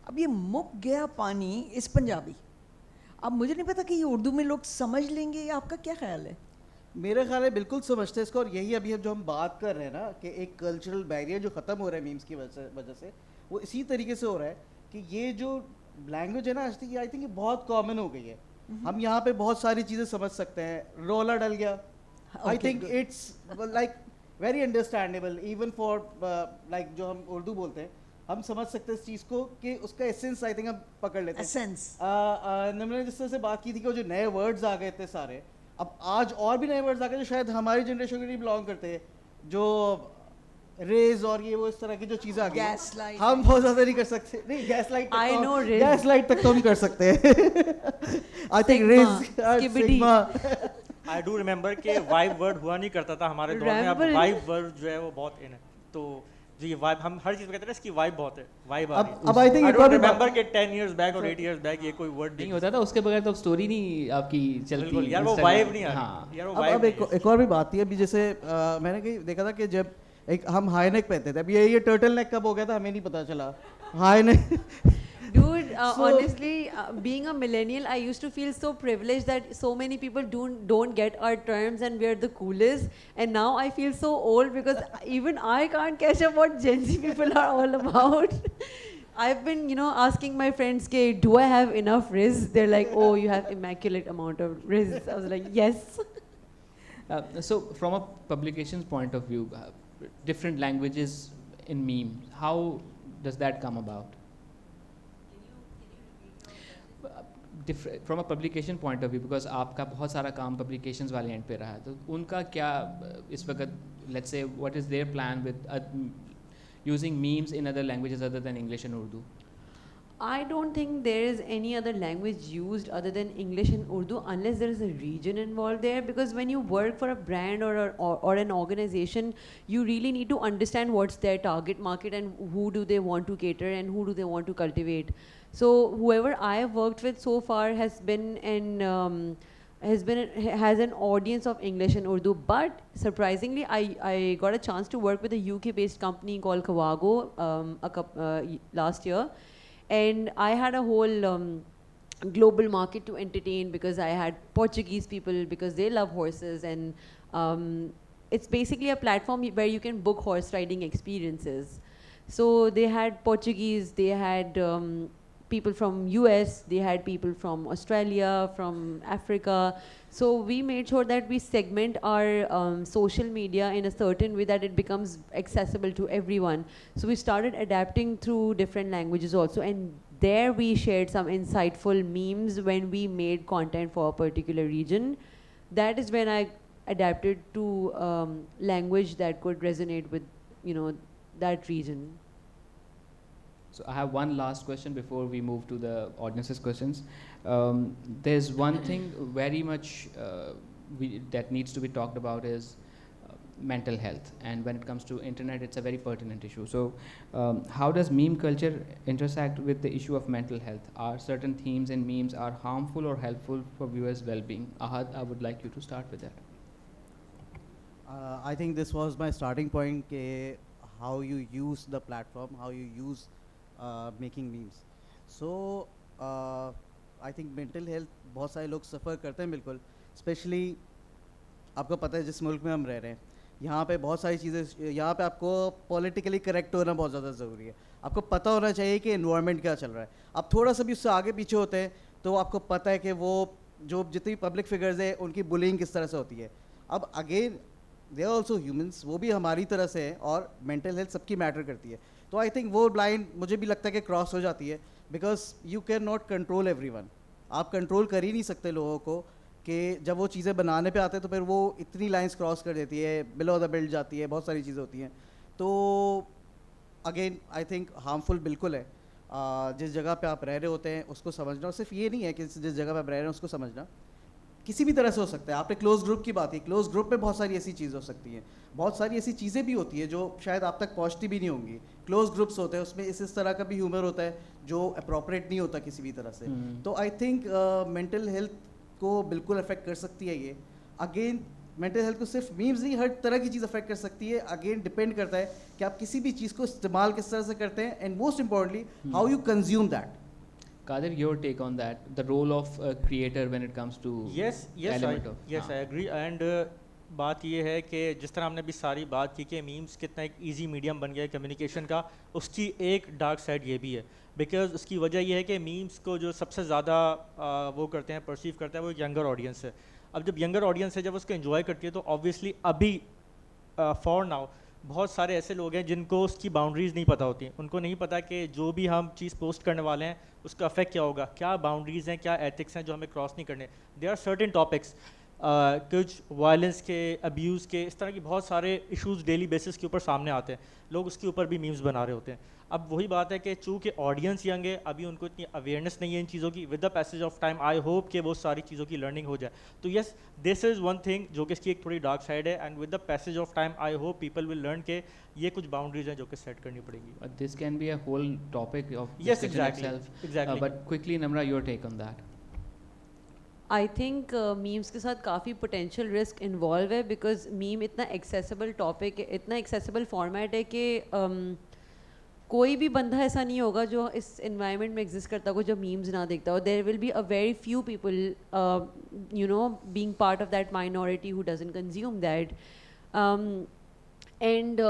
अब ये मुक गया पानी इस पंजाबी, अब मुझे नहीं पता कि ये उर्दू में लोग समझ लेंगे, या आपका क्या ख्याल है? मेरा ख्याल है बिल्कुल समझते हैं इसको, और यही अभी जो हम बात कर रहे हैं ना कि एक कल्चरल बैरियर जो ख़त्म हो रहा है मीम्स की वजह से, वो इसी तरीके से हो रहा है कि ये जो लैंग्वेज है ना आई थिंक ये बहुत कॉमन हो गई है। हम यहाँ पे बहुत सारी चीज़ें समझ सकते हैं, रोला डल गया, आई Okay, think good. It's like very understandable even for like जो हम उर्दू बोलते हैं, हम समझ सकते हैं इस चीज़ को कि उसका एसेंस आई थिंक हम पकड़ लेते हैं। एसेंस हमने जिस तरह से बात की थी कि वो जो नए वर्ड्स आ गए थे सारे, अब आज और भी नए वर्ड्स आ गए जो शायद हमारी जनरेशन के लिए बिलोंग करते हैं, जो रेज और ये वो इस तरह की जो चीज़ें आ गई हैं, Gaslight. हम बहुत ज़्यादा नहीं कर सकते। नहीं, gaslight I know Riz. Gaslight तक तो हम कर सकते हैं। आई थिंक Sigma, रेज skibbity. आई डू रिमेंबर कि वाइब वर्ड हुआ नहीं करता था हमारे दौर में, अब Ramble. वाइब वर्ड जो है वो बहुत इन है। तो जो ये वाइब, हम हर चीज़ में कहते हैं ना इसकी वाइब बहुत है, वाइब आ रही है। अब आई थिंक आई एक और डोंट भी बात- रिमेंबर कि 10 इयर्स बैक और 8 इयर्स बैक ये कोई वर्ड नहीं होता था, उसके बगैर तो स्टोरी नहीं आपकी चलती। बिल्कुल यार, वो Instagram- वाइब नहीं आ हाँ। रही यार, वो अब वाइब एक और भी बात थी अभी, जैसे मैंने कहीं देखा था कि जब एक हम हाई नेक पहनते थे, अब ये टर्टल नेक कब हो गया था हमें नहीं पता चला। High neck Dude, So- honestly, being a millennial, I used to feel so privileged that so many people don't get our terms and we're the coolest. And now I feel so old because even I can't catch up what Gen Z people are all about. I've been, asking my friends, "Okay, do I have enough Riz?" They're like, "Oh, you have immaculate amount of Riz." I was like, "Yes." So from a publications point of view, different languages in memes, how does that come about? From a publication point of view, because आपका बहुत सारा काम publications वाले and पे रहा है, तो उनका क्या इस वक्त, let's say what is their plan with using memes in other languages other than English and Urdu? I don't think there is any other language used other than English and Urdu unless there is a region involved there, because when you work for a brand or an organization, you really need to understand what's their target market and who do they want to cater and who do they want to cultivate. So whoever I have worked with so far has has an audience of English and Urdu, but surprisingly I got a chance to work with a UK based company called Kawago last year. And I had a whole global market to entertain because I had Portuguese people because they love horses, and it's basically a platform where you can book horse riding experiences. So they had Portuguese, they had people from US, they had people from Australia, from Africa. So we made sure that we segment our social media in a certain way that it becomes accessible to everyone. So we started adapting through different languages also, and there we shared some insightful memes when we made content for a particular region. That is when I adapted to language that could resonate with, you know, that region. So I have one last question before we move to the audience's questions. There's one thing very much that needs to be talked about is mental health, and when it comes to internet, it's a very pertinent issue. So how does meme culture intersect with the issue of mental health? Are certain themes and memes are harmful or helpful for viewers' well-being? Ahad, I would like you to start with that. I think this was my starting point, ke how you use the platform, how you use making memes. So I think mental health बहुत सारे लोग सफ़र करते हैं बिल्कुल, specially आपको पता है जिस मुल्क में हम रह रहे हैं, यहाँ पे बहुत सारी चीज़ें, यहाँ पे आपको पॉलिटिकली करेक्ट होना बहुत ज़्यादा ज़रूरी है. आपको पता होना चाहिए कि एनवायरनमेंट क्या चल रहा है. आप थोड़ा सा भी उससे आगे पीछे होते हैं तो आपको पता है कि वो जो जितनी पब्लिक फिगर्स है उनकी बुलिंग किस तरह से होती है. अब again they are also humans, वो भी हमारी तरह से हैं और मेंटल हेल्थ सबकी मैटर करती है. तो आई थिंक वो लाइन मुझे भी लगता है कि क्रॉस हो जाती है, because you can not control everyone. आप कंट्रोल कर ही नहीं सकते लोगों को कि जब वो चीज़ें बनाने पे आते हैं तो फिर वो इतनी लाइंस क्रॉस कर देती है, बिलो द बेल्ट जाती है, बहुत सारी चीज़ें होती हैं. तो अगेन आई थिंक हार्मफुल बिल्कुल है. जिस जगह पे आप रह रहे होते हैं उसको समझना, और सिर्फ ये नहीं है कि जिस जगह पे आप रह रहे हैं उसको समझना, किसी भी तरह से हो सकता है. आपने क्लोज ग्रुप की बात की, क्लोज ग्रुप में बहुत सारी ऐसी चीज़ें हो सकती हैं, बहुत सारी ऐसी चीज़ें भी होती हैं जो शायद आप तक पहुंचती भी नहीं होंगी. क्लोज ग्रुप्स होते हैं, उसमें इस तरह का भी ह्यूमर होता है जो अप्रोप्रिएट नहीं होता किसी भी तरह से. तो आई थिंक मेंटल हेल्थ को बिल्कुल अफेक्ट कर सकती है ये. अगेन मेंटल हेल्थ को सिर्फ मीम्स नहीं, हर तरह की चीज़ अफेक्ट कर सकती है. अगेन डिपेंड करता है कि आप किसी भी चीज़ को इस्तेमाल किस तरह से करते हैं, and most importantly how you consume that. Kadir, your take on that, the role of a creator when it comes to yes element of yes I agree. And बात ये है कि जिस तरह हमने अभी सारी बात की कि मीम्स कितना एक इजी मीडियम बन गया है कम्युनिकेशन का, उसकी एक डार्क साइड ये भी है. बिकॉज उसकी वजह ये है कि मीम्स को जो सबसे ज़्यादा वो करते हैं, परसीव करता है, वो यंगर ऑडियंस है. अब जब यंगर ऑडियंस है, जब उसको एंजॉय करती है, तो ऑब्वियसली अभी फॉर नाउ बहुत सारे ऐसे लोग हैं जिनको उसकी बाउंड्रीज़ नहीं पता होती. उनको नहीं पता कि जो भी हम चीज़ पोस्ट करने वाले हैं उसका अफेक्ट क्या होगा, क्या बाउंड्रीज़ हैं, क्या एथिक्स हैं जो हमें क्रॉस नहीं करने. देयर आर सर्टेन टॉपिक्स, कुछ वायलेंस के, अब्यूज़ के, इस तरह की बहुत सारे इश्यूज़ डेली बेसिस के ऊपर सामने आते हैं. लोग उसके ऊपर भी मीम्स बना रहे होते हैं. अब वही बात है कि चूँकि ऑडियंस यंग है, अभी उनको इतनी अवेयरनेस नहीं है इन चीज़ों की. With the passage of time I hope कि वो सारी चीज़ों की लर्निंग हो जाए. तो yes, this is one thing जो कि इसकी एक थोड़ी डार्क साइड है. And with the passage of time I hope people will learn के ये कुछ बाउंड्रीज हैं जो कि सेट करनी पड़ेगी. this can be a whole topic of Yes, discussion exactly, itself. exactly. But quickly, Namra, your take on that. I think memes के साथ काफ़ी पोटेंशियल रिस्क इन्वॉल्व है, बिकॉज मीम इतना एक्सेसिबल टॉपिक है, इतना एक्सेसिबल फॉर्मेट है कि कोई भी बंदा ऐसा नहीं होगा जो इस इन्वायरमेंट में एग्जिस्ट करता हो जो मीम्स ना देखता हो. There will be a very few people you know being part of that minority who doesn't consume that. And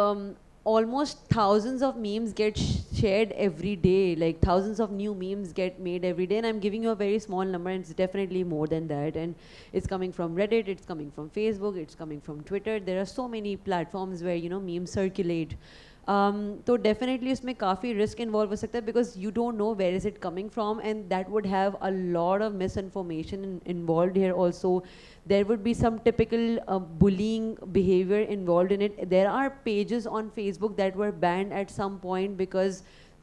almost thousands of memes get shared every day, like thousands of new memes get made every day, and I'm giving you a very small number, and it's definitely more than that. And it's coming from Reddit, it's coming from Facebook, it's coming from Twitter. There are so many platforms where, you know, memes circulate. तो definitely उसमें काफ़ी risk involve हो सकता है, because you don't know where is it coming from, and that would have a lot of misinformation involve here also. There would be some typical bullying behavior involved in it. There are pages on Facebook that were banned at some point because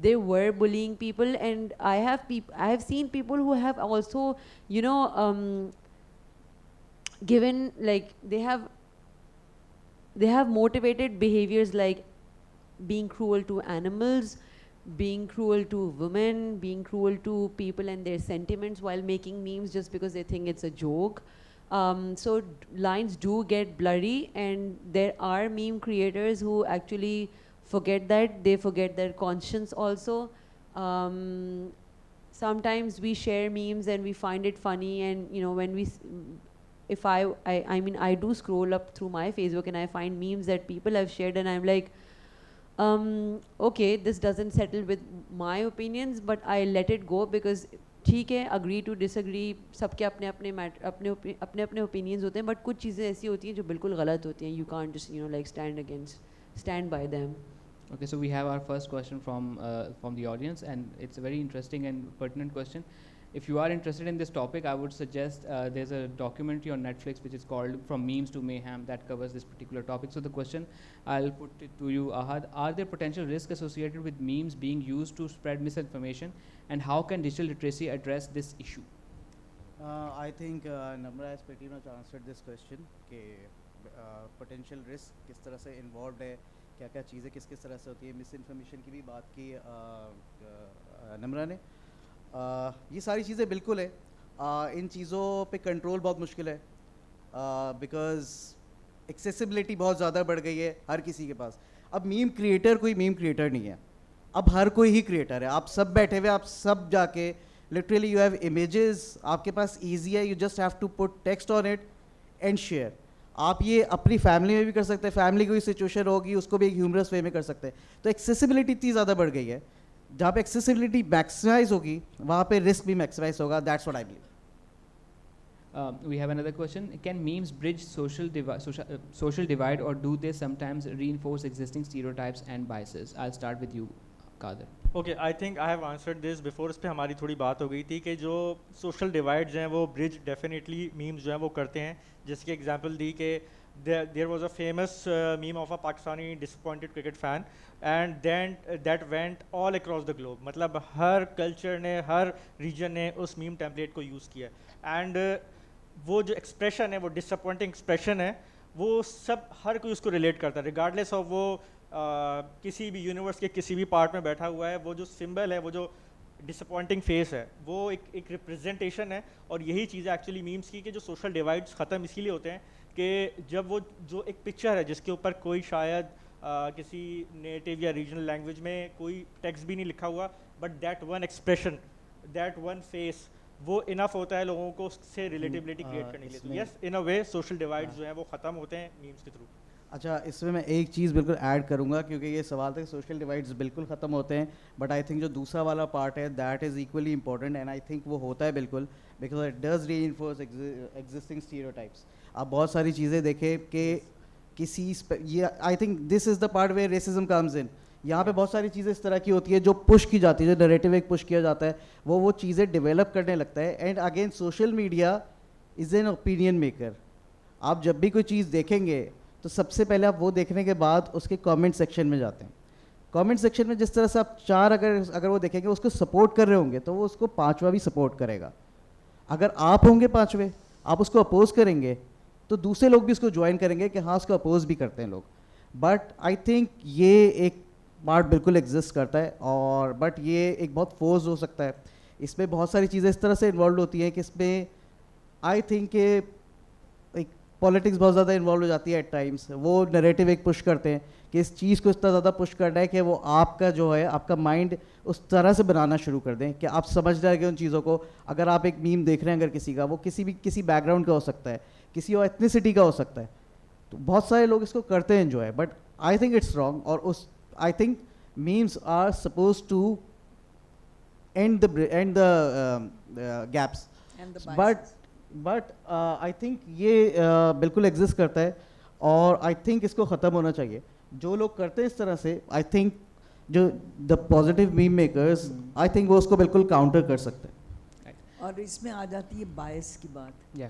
they were bullying people, and I have seen people who have also, you know, given, like, they have motivated behaviors like being cruel to animals, being cruel to women, being cruel to people and their sentiments while making memes just because they think it's a joke. So lines do get blurry, and there are meme creators who actually forget that. They forget their conscience also. Sometimes we share memes and we find it funny, and you know, when we if I mean, I do scroll up through my Facebook and I find memes that people have shared, and I'm like, okay, this doesn't settle with my opinions, but I let it go, because ठीक है, agree to disagree, सबके अपने अपने opinions होते हैं, but कुछ चीज़ें ऐसी होती हैं जो बिल्कुल गलत होती हैं. You can't just, you know, like stand by them. Okay, so we have our first question from the audience, and it's a very interesting and pertinent question. If you are interested in this topic, I would suggest there's a documentary on Netflix which is called From Memes to Mayhem that covers this particular topic. So the question, I'll put it to you, Ahad, are there potential risks associated with memes being used to spread misinformation, and how can digital literacy address this issue? I think Namra has pretty much answered this question कि potential risk किस तरह से involved है, क्या क्या चीज़ें किस किस तरह से होती है, misinformation की भी बात की नम्रा ने। ये सारी चीज़ें बिल्कुल है, इन चीज़ों पे कंट्रोल बहुत मुश्किल है बिकॉज एक्सेसिबिलिटी बहुत ज़्यादा बढ़ गई है हर किसी के पास। अब मीम क्रिएटर कोई मीम क्रिएटर नहीं है, अब हर कोई ही क्रिएटर है। आप सब बैठे हुए, आप सब जाके लिटरली यू हैव इमेजेस आपके पास, ईजी है, you just have to put text on it and share. आप ये अपनी फैमिली में भी कर सकते हैं, फैमिली कोई सिचुएशन होगी उसको भी एक ह्यूमरस वे में कर सकते हैं। तो एक्सेसिबिलिटी इतनी ज़्यादा बढ़ गई है, जहाँ पे एक्सेसिबिलिटी मैक्सिमाइज होगी वहाँ पे रिस्क भी मैक्सिमाइज होगा। That's what I believe. We have another question. Can memes bridge social divide, or do they sometimes reinforce existing stereotypes and biases? I'll start with you, Kader. Okay, I think I have answered this before. इस पे हमारी थोड़ी बात हो गई थी कि जो सोशल डिवाइड्स हैं वो ब्रिज डेफिनेटली मीम्स जो हैं वो करते हैं। जिसकी एग्जांपल दी कि there was a famous meme of a Pakistani disappointed cricket fan and then that went all across the globe. मतलब हर कल्चर ने, हर रीजन ने उस मीम टेम्पलेट को यूज़ किया एंड वो जो एक्सप्रेशन है, वो डिसअपॉइंटिंग एक्सप्रेशन है, वो सब हर कोई उसको रिलेट करता है रिगार्डलेस ऑफ वो किसी भी यूनिवर्स के किसी भी पार्ट में बैठा हुआ है। वो जो सिंबल है, वो जो डिसअपॉइंटिंग फेस है, वो एक रिप्रेजेंटेशन है। और यही चीज़ है एक्चुअली मीम्स की कि जो सोशल डिवाइड्स ख़त्म इसीलिए होते हैं कि जब वो जो एक पिक्चर है जिसके ऊपर कोई शायद किसी नेटिव या रीजनल लैंग्वेज में कोई टेक्स्ट भी नहीं लिखा हुआ, but that one expression, that one face, वो इनफ होता है लोगों को उससे रिलेटिबिलिटी क्रिएट करने के लिए। तो यस, इन अ वे सोशल डिवाइड्स जो हैं वो ख़त्म होते हैं मीम्स के थ्रू। अच्छा, इसमें मैं एक चीज़ बिल्कुल ऐड करूंगा क्योंकि ये सवाल था कि सोशल डिवाइड्स बिल्कुल ख़त्म होते हैं, बट आई थिंक जो दूसरा वाला पार्ट है that is equally important and I think वो होता है बिल्कुल, because it does reinforce existing stereotypes. आप बहुत सारी चीज़ें देखें कि किसी ये I think this is the part where racism comes in. यहाँ पे बहुत सारी चीज़ें इस तरह की होती है जो पुश की जाती है, जो नैरेटिव एक पुश किया जाता है, वो चीज़ें डेवलप करने लगता है। And again social media is an opinion maker. आप जब भी कोई चीज़ देखेंगे तो सबसे पहले आप वो देखने के बाद उसके कमेंट सेक्शन में जाते हैं। कमेंट सेक्शन में जिस तरह से आप चार अगर वो देखेंगे उसको सपोर्ट कर रहे होंगे तो वो उसको पांचवा भी सपोर्ट करेगा। अगर आप होंगे पांचवे, आप उसको अपोज करेंगे तो दूसरे लोग भी उसको ज्वाइन करेंगे कि हाँ उसको अपोज भी करते हैं लोग। बट आई थिंक ये एक पार्ट बिल्कुल एग्जिस्ट करता है और बट ये एक बहुत फोर्स हो सकता है। इसमें बहुत सारी चीज़ें इस तरह से इन्वॉल्व होती हैं कि इसमें आई थिंक एक पॉलिटिक्स बहुत ज़्यादा इन्वॉल्व हो जाती है एट टाइम्स। वो नैरेटिव एक पुश करते हैं कि इस चीज़ को इतना ज़्यादा पुश करना है कि वो आपका जो है आपका माइंड उस तरह से बनाना शुरू कर दें कि आप समझ जाएंगे उन चीज़ों को। अगर आप एक मीम देख रहे हैं अगर किसी का, वो किसी बैकग्राउंड का हो सकता है, किसी और एथनिसिटी का हो सकता है, तो बहुत सारे लोग इसको करते हैं enjoy, but I think it's wrong. और उस I think memes are suppose to end the gaps, And the biases. but I think ये बिल्कुल एग्जिस्ट करता है और आई थिंक इसको ख़त्म होना चाहिए। जो लोग करते हैं इस तरह से, आई थिंक जो the positive meme makers, I think वो उसको बिल्कुल काउंटर कर सकते हैं। और इसमें आ जाती है बायस की बात। Yeah.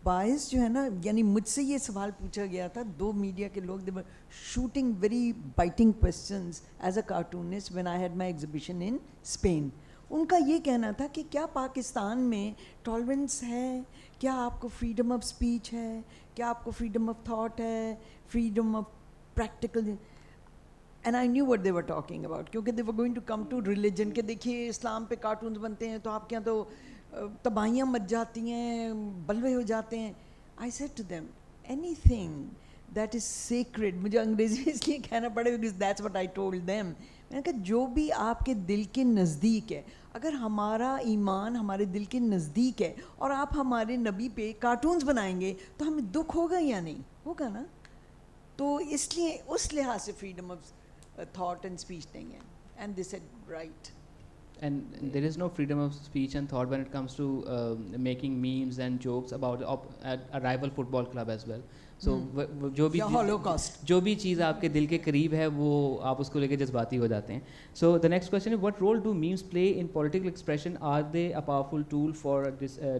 बायस जो है ना, यानी मुझसे ये सवाल पूछा गया था, दो मीडिया के लोग, they were shooting very biting questions as a cartoonist when I had my exhibition in Spain. उनका ये कहना था कि क्या पाकिस्तान में टॉलरेंस है, क्या आपको फ्रीडम ऑफ स्पीच है, क्या आपको फ्रीडम ऑफ थॉट है, freedom of practical. And I knew what they were talking about, क्योंकि they were going to come to religion के देखिए इस्लाम पे कार्टून्स बनते हैं तो आपके यहाँ तो तबाहियाँ मच जाती हैं, बलवे हो जाते हैं। I said to them anything that is sacred, मुझे अंग्रेजी में इसलिए कहना पड़ेगा because that's what I told them. मैंने कहा जो भी आपके दिल के नज़दीक है, अगर हमारा ईमान हमारे दिल के नज़दीक है और आप हमारे नबी पे कार्टून्स बनाएंगे तो हमें दुख होगा या नहीं होगा ना। तो इसलिए उस लिहाज से freedom of thought and speech नहीं है। And this is right. And there is no freedom of speech and thought when it comes to making memes and jokes about a rival football club as well. So जो भी या Holocaust. जो भी चीज़ आपके दिल के करीब है वो आप उसको लेके जज्बाती हो जाते हैं. So the next question is, what role do memes play in political expression? Are they a powerful tool for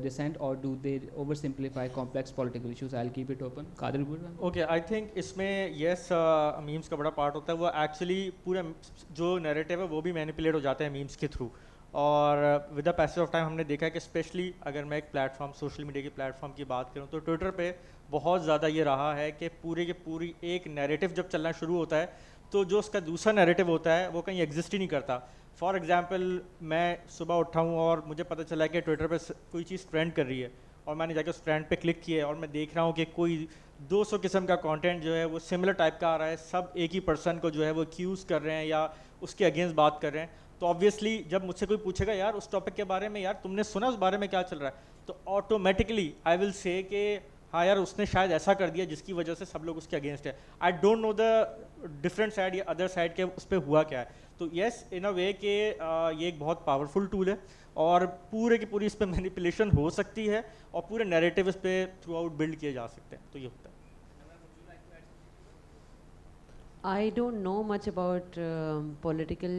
dissent, or do they oversimplify complex political issues? I'll keep it open. Kadir Gurran. Okay I think इसमें yes memes का बड़ा part होता है. वो actually पूरा जो narrative है वो भी मैनिपुलेट हो जाता है मीम्स के थ्रू. और with the passage of time हमने देखा है कि स्पेशली अगर मैं एक प्लेटफॉर्म सोशल मीडिया के प्लेटफॉर्म की बात करूं तो ट्विटर पे बहुत ज़्यादा ये रहा है कि पूरे के पूरी एक नैरेटिव जब चलना शुरू होता है तो जो उसका दूसरा नैरेटिव होता है वो कहीं एग्जिस्ट ही नहीं करता. फॉर एग्जांपल मैं सुबह उठा हूँ और मुझे पता चला कि ट्विटर पे कोई चीज़ ट्रेंड कर रही है और मैंने जाकर उस ट्रेंड पे क्लिक किया है और मैं देख रहा हूँ कि कोई 200 किस्म का कंटेंट जो है वो सिमिलर टाइप का आ रहा है. सब एक ही पर्सन को जो है वो एक्यूज़ कर रहे हैं या उसके अगेंस्ट बात कर रहे हैं. तो ऑब्वियसली जब मुझसे कोई पूछेगा यार उस टॉपिक के बारे में, यार तुमने सुना उस बारे में क्या चल रहा है, तो ऑटोमेटिकली आई विल से कि हाँ यार उसने शायद ऐसा कर दिया जिसकी वजह से सब लोग उसके अगेंस्ट है. I don't know the different side या अदर साइड के उस पर हुआ क्या है. तो येस इन अ वे कि ये एक बहुत पावरफुल टूल है और पूरे की पूरी इस पर मैनिपुलेशन हो सकती है और पूरे नैरेटिव इस पर थ्रू आउट बिल्ड किए जा सकते हैं. तो ये होता है. I don't know much about political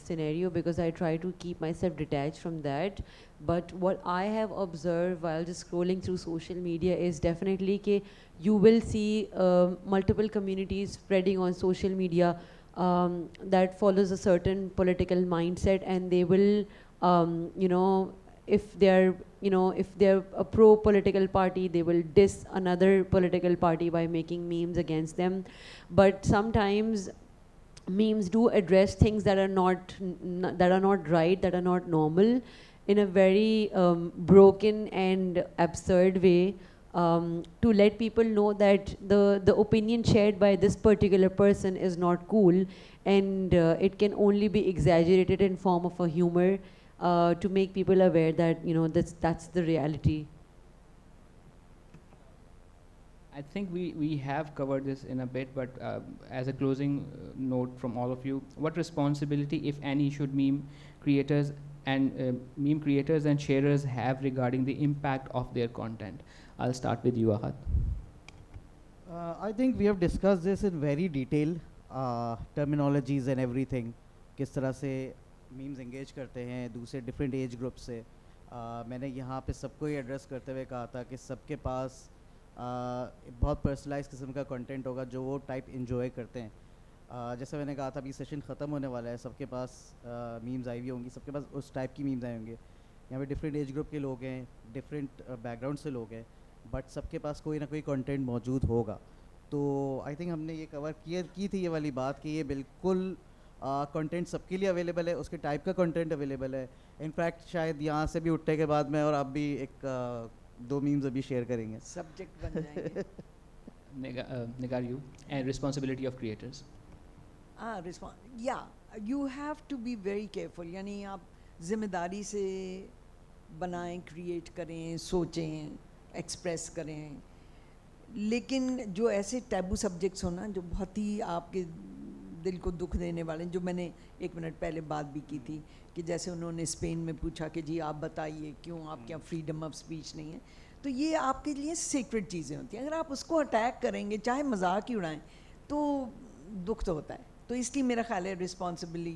scenario because I try to keep myself detached from that. But what I have observed while just scrolling through social media is definitely that you will see multiple communities spreading on social media that follows a certain political mindset, and they will, if they're if they're a pro-political party, they will diss another political party by making memes against them. But sometimes memes do address things that are not right, that are not normal, in a very broken and absurd way, to let people know that the opinion shared by this particular person is not cool, and it can only be exaggerated in form of a humor. To make people aware that that's the reality. I think we have covered this in a bit, but as a closing note from all of you, what responsibility, if any, should meme creators and sharers have regarding the impact of their content? I'll start with you, Ahad. I think we have discussed this in very detail, terminologies and everything. किस तरह से memes engage करते हैं दूसरे different age group से. मैंने यहाँ पे सबको ही एड्रेस करते हुए कहा था कि सबके पास बहुत पर्सनलाइज किस्म का कंटेंट होगा जो वो टाइप इंजॉय करते हैं. जैसे मैंने कहा था अभी सेशन ख़त्म होने वाला है, सबके पास मीम्स आई हुई होंगी, सबके पास उस टाइप की मीम्स आए होंगे. यहाँ पे डिफरेंट एज ग्रुप के लोग हैं, डिफरेंट बैकग्राउंड से लोग हैं, बट सबके पास कोई ना कोई कंटेंट मौजूद होगा. तो आई थिंक हमने ये कवर की थी ये वाली बात कि ये बिल्कुल कंटेंट सबके लिए अवेलेबल है, उसके टाइप का कंटेंट अवेलेबल है. इनफैक्ट शायद यहाँ से भी उठने के बाद में और आप भी एक दो मीम्स अभी शेयर करेंगे. सब्जेक्ट बन जाएंगे. Nigar, you and responsibility of creators. You have to be very careful. यानी आप जिम्मेदारी से बनाएं, क्रिएट करें, सोचें, एक्सप्रेस करें. लेकिन जो ऐसे टैबू सब्जेक्ट्स हो ना जो बहुत ही आपके दिल को दुख देने वाले, जो मैंने 1 मिनट पहले बात भी की थी कि जैसे उन्होंने स्पेन में पूछा कि जी आप बताइए क्यों आपके यहाँ फ्रीडम ऑफ स्पीच नहीं है. तो ये आपके लिए सीक्रेट चीज़ें होती हैं. अगर आप उसको अटैक करेंगे, चाहे मजाक ही उड़ाएं, तो दुख तो होता है. तो इसलिए मेरा ख्याल है रिस्पॉन्सिबली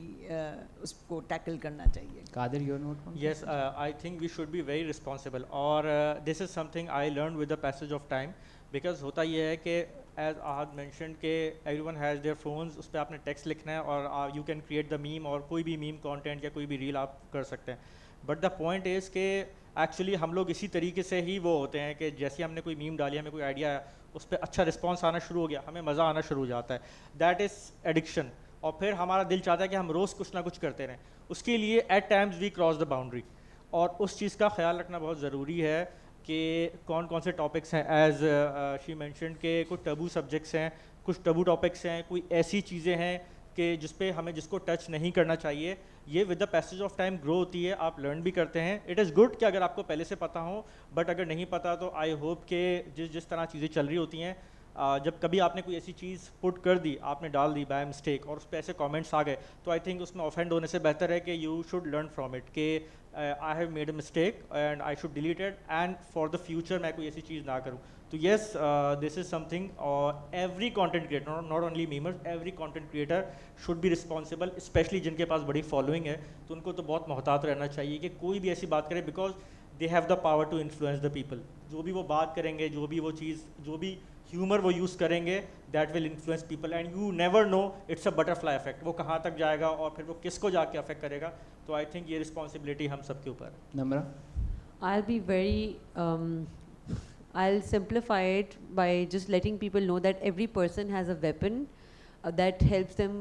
उसको टैकल करना चाहिए. Kadir, your note on Yes, I think we should be very responsible. और this is something I learned with the passage of time. Because होता ये है कि as Ahad mentioned कि everyone has their phones, उस पर आपने टेक्स्ट लिखना है और you can create the meme और कोई भी meme content या कोई भी रील आप कर सकते हैं. But the point is कि एक्चुअली हम लोग इसी तरीके से ही वो होते हैं कि जैसे हमने कोई मीम डाली, हमें कोई आइडिया आया, उस पर अच्छा रिस्पॉन्स आना शुरू हो गया, हमें मज़ा आना शुरू हो जाता है. That is addiction. और फिर हमारा दिल चाहता है कि हम रोज़ कुछ ना कुछ करते रहें. उसके लिए at times we cross the boundary. और उस चीज़ का ख्याल रखना बहुत ज़रूरी है कि कौन कौन से टॉपिक्स हैं. एज शी मेंशन्ड के कुछ टबू सब्जेक्ट्स हैं, कुछ टबू टॉपिक्स हैं, कोई ऐसी चीज़ें हैं कि जिस पे हमें जिसको टच नहीं करना चाहिए. ये with the passage of time grow होती है, आप लर्न भी करते हैं. इट इज़ गुड कि अगर आपको पहले से पता हो, बट अगर नहीं पता तो आई होप कि जिस तरह चीज़ें चल रही होती हैं जब कभी आपने कोई ऐसी चीज़ पुट कर दी, आपने डाल दी बाय मिस्टेक और उस पर ऐसे कमेंट्स आ गए, तो आई थिंक उसमें ऑफेंड होने से बेहतर है कि you should learn from it कि I have made a mistake and I should delete it and for the future मैं कोई ऐसी चीज़ ना करूँ. तो yes, this is something every content creator, not only memers, every content creator should be responsible, specially जिनके पास बड़ी फॉलोइंग है, तो उनको तो बहुत मोहतात रहना चाहिए कि कोई भी ऐसी बात करे, because they have the power to influence the people. जो भी वो बात करेंगे, जो भी वो चीज़, जो भी ह्यूमर वो यूज़ करेंगे, that will influence people and you never know, it's a butterfly effect, वो कहाँ तक जाएगा और फिर वो किसको जाके अफेक्ट करेगा. तो आई थिंक ये रिस्पॉन्सिबिलिटी हम सबके ऊपर है. Namra? I'll be very, I'll simplify it by just letting people know that every person has a weapon that helps them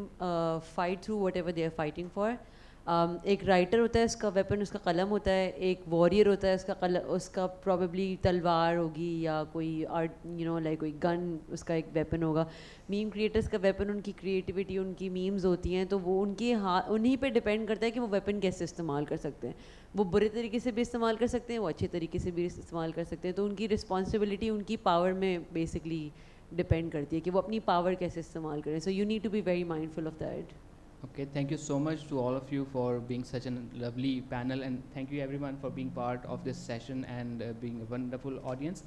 fight through whatever they are fighting for. एक writer होता है, उसका weapon उसका कलम होता है. एक वॉरियर होता है, उसका प्रॉबेबली तलवार होगी या कोई आर्ट, यू नो, लाइक कोई गन, उसका एक वेपन होगा. मीम क्रिएटर्स का वेपन उनकी क्रिएटिविटी, उनकी मीम्स होती हैं, तो वो उनकी उन्हीं पे डिपेंड करता है कि वो वेपन कैसे इस्तेमाल कर सकते हैं. वो बुरे तरीके से भी इस्तेमाल कर सकते हैं, वो अच्छे तरीके से भी इस्तेमाल कर सकते हैं. तो उनकी रिस्पॉन्सिबिलिटी उनकी पावर में बेसिकली डिपेंड करती है कि वो अपनी पावर कैसे इस्तेमाल करें. So you need to be very mindful of that. Okay, thank you so much to all of you for being such a lovely panel, and thank you everyone for being part of this session and being a wonderful audience.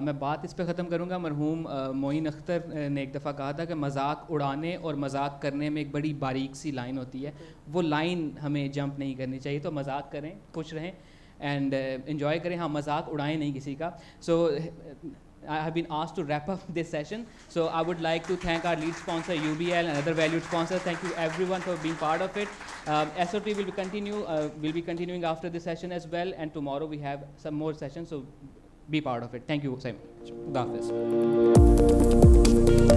मैं बात इस पे ख़त्म करूँगा. मरहूम मोइन अख्तर ने एक दफ़ा कहा था कि मजाक उड़ाने और मजाक करने में एक बड़ी बारीक सी लाइन होती है. वो लाइन हमें जंप नहीं करनी चाहिए. तो मजाक करें, खुश रहें एंड इन्जॉय करें. हाँ, मजाक उड़ाएं नहीं किसी का. सो I have been asked to wrap up this session, so I would like to thank our lead sponsor UBL and other valued sponsors. Thank you everyone for being part of it. SOT will be continuing after this session as well, and tomorrow we have some more sessions, so be part of it. Thank you so much. Khuda Hafiz.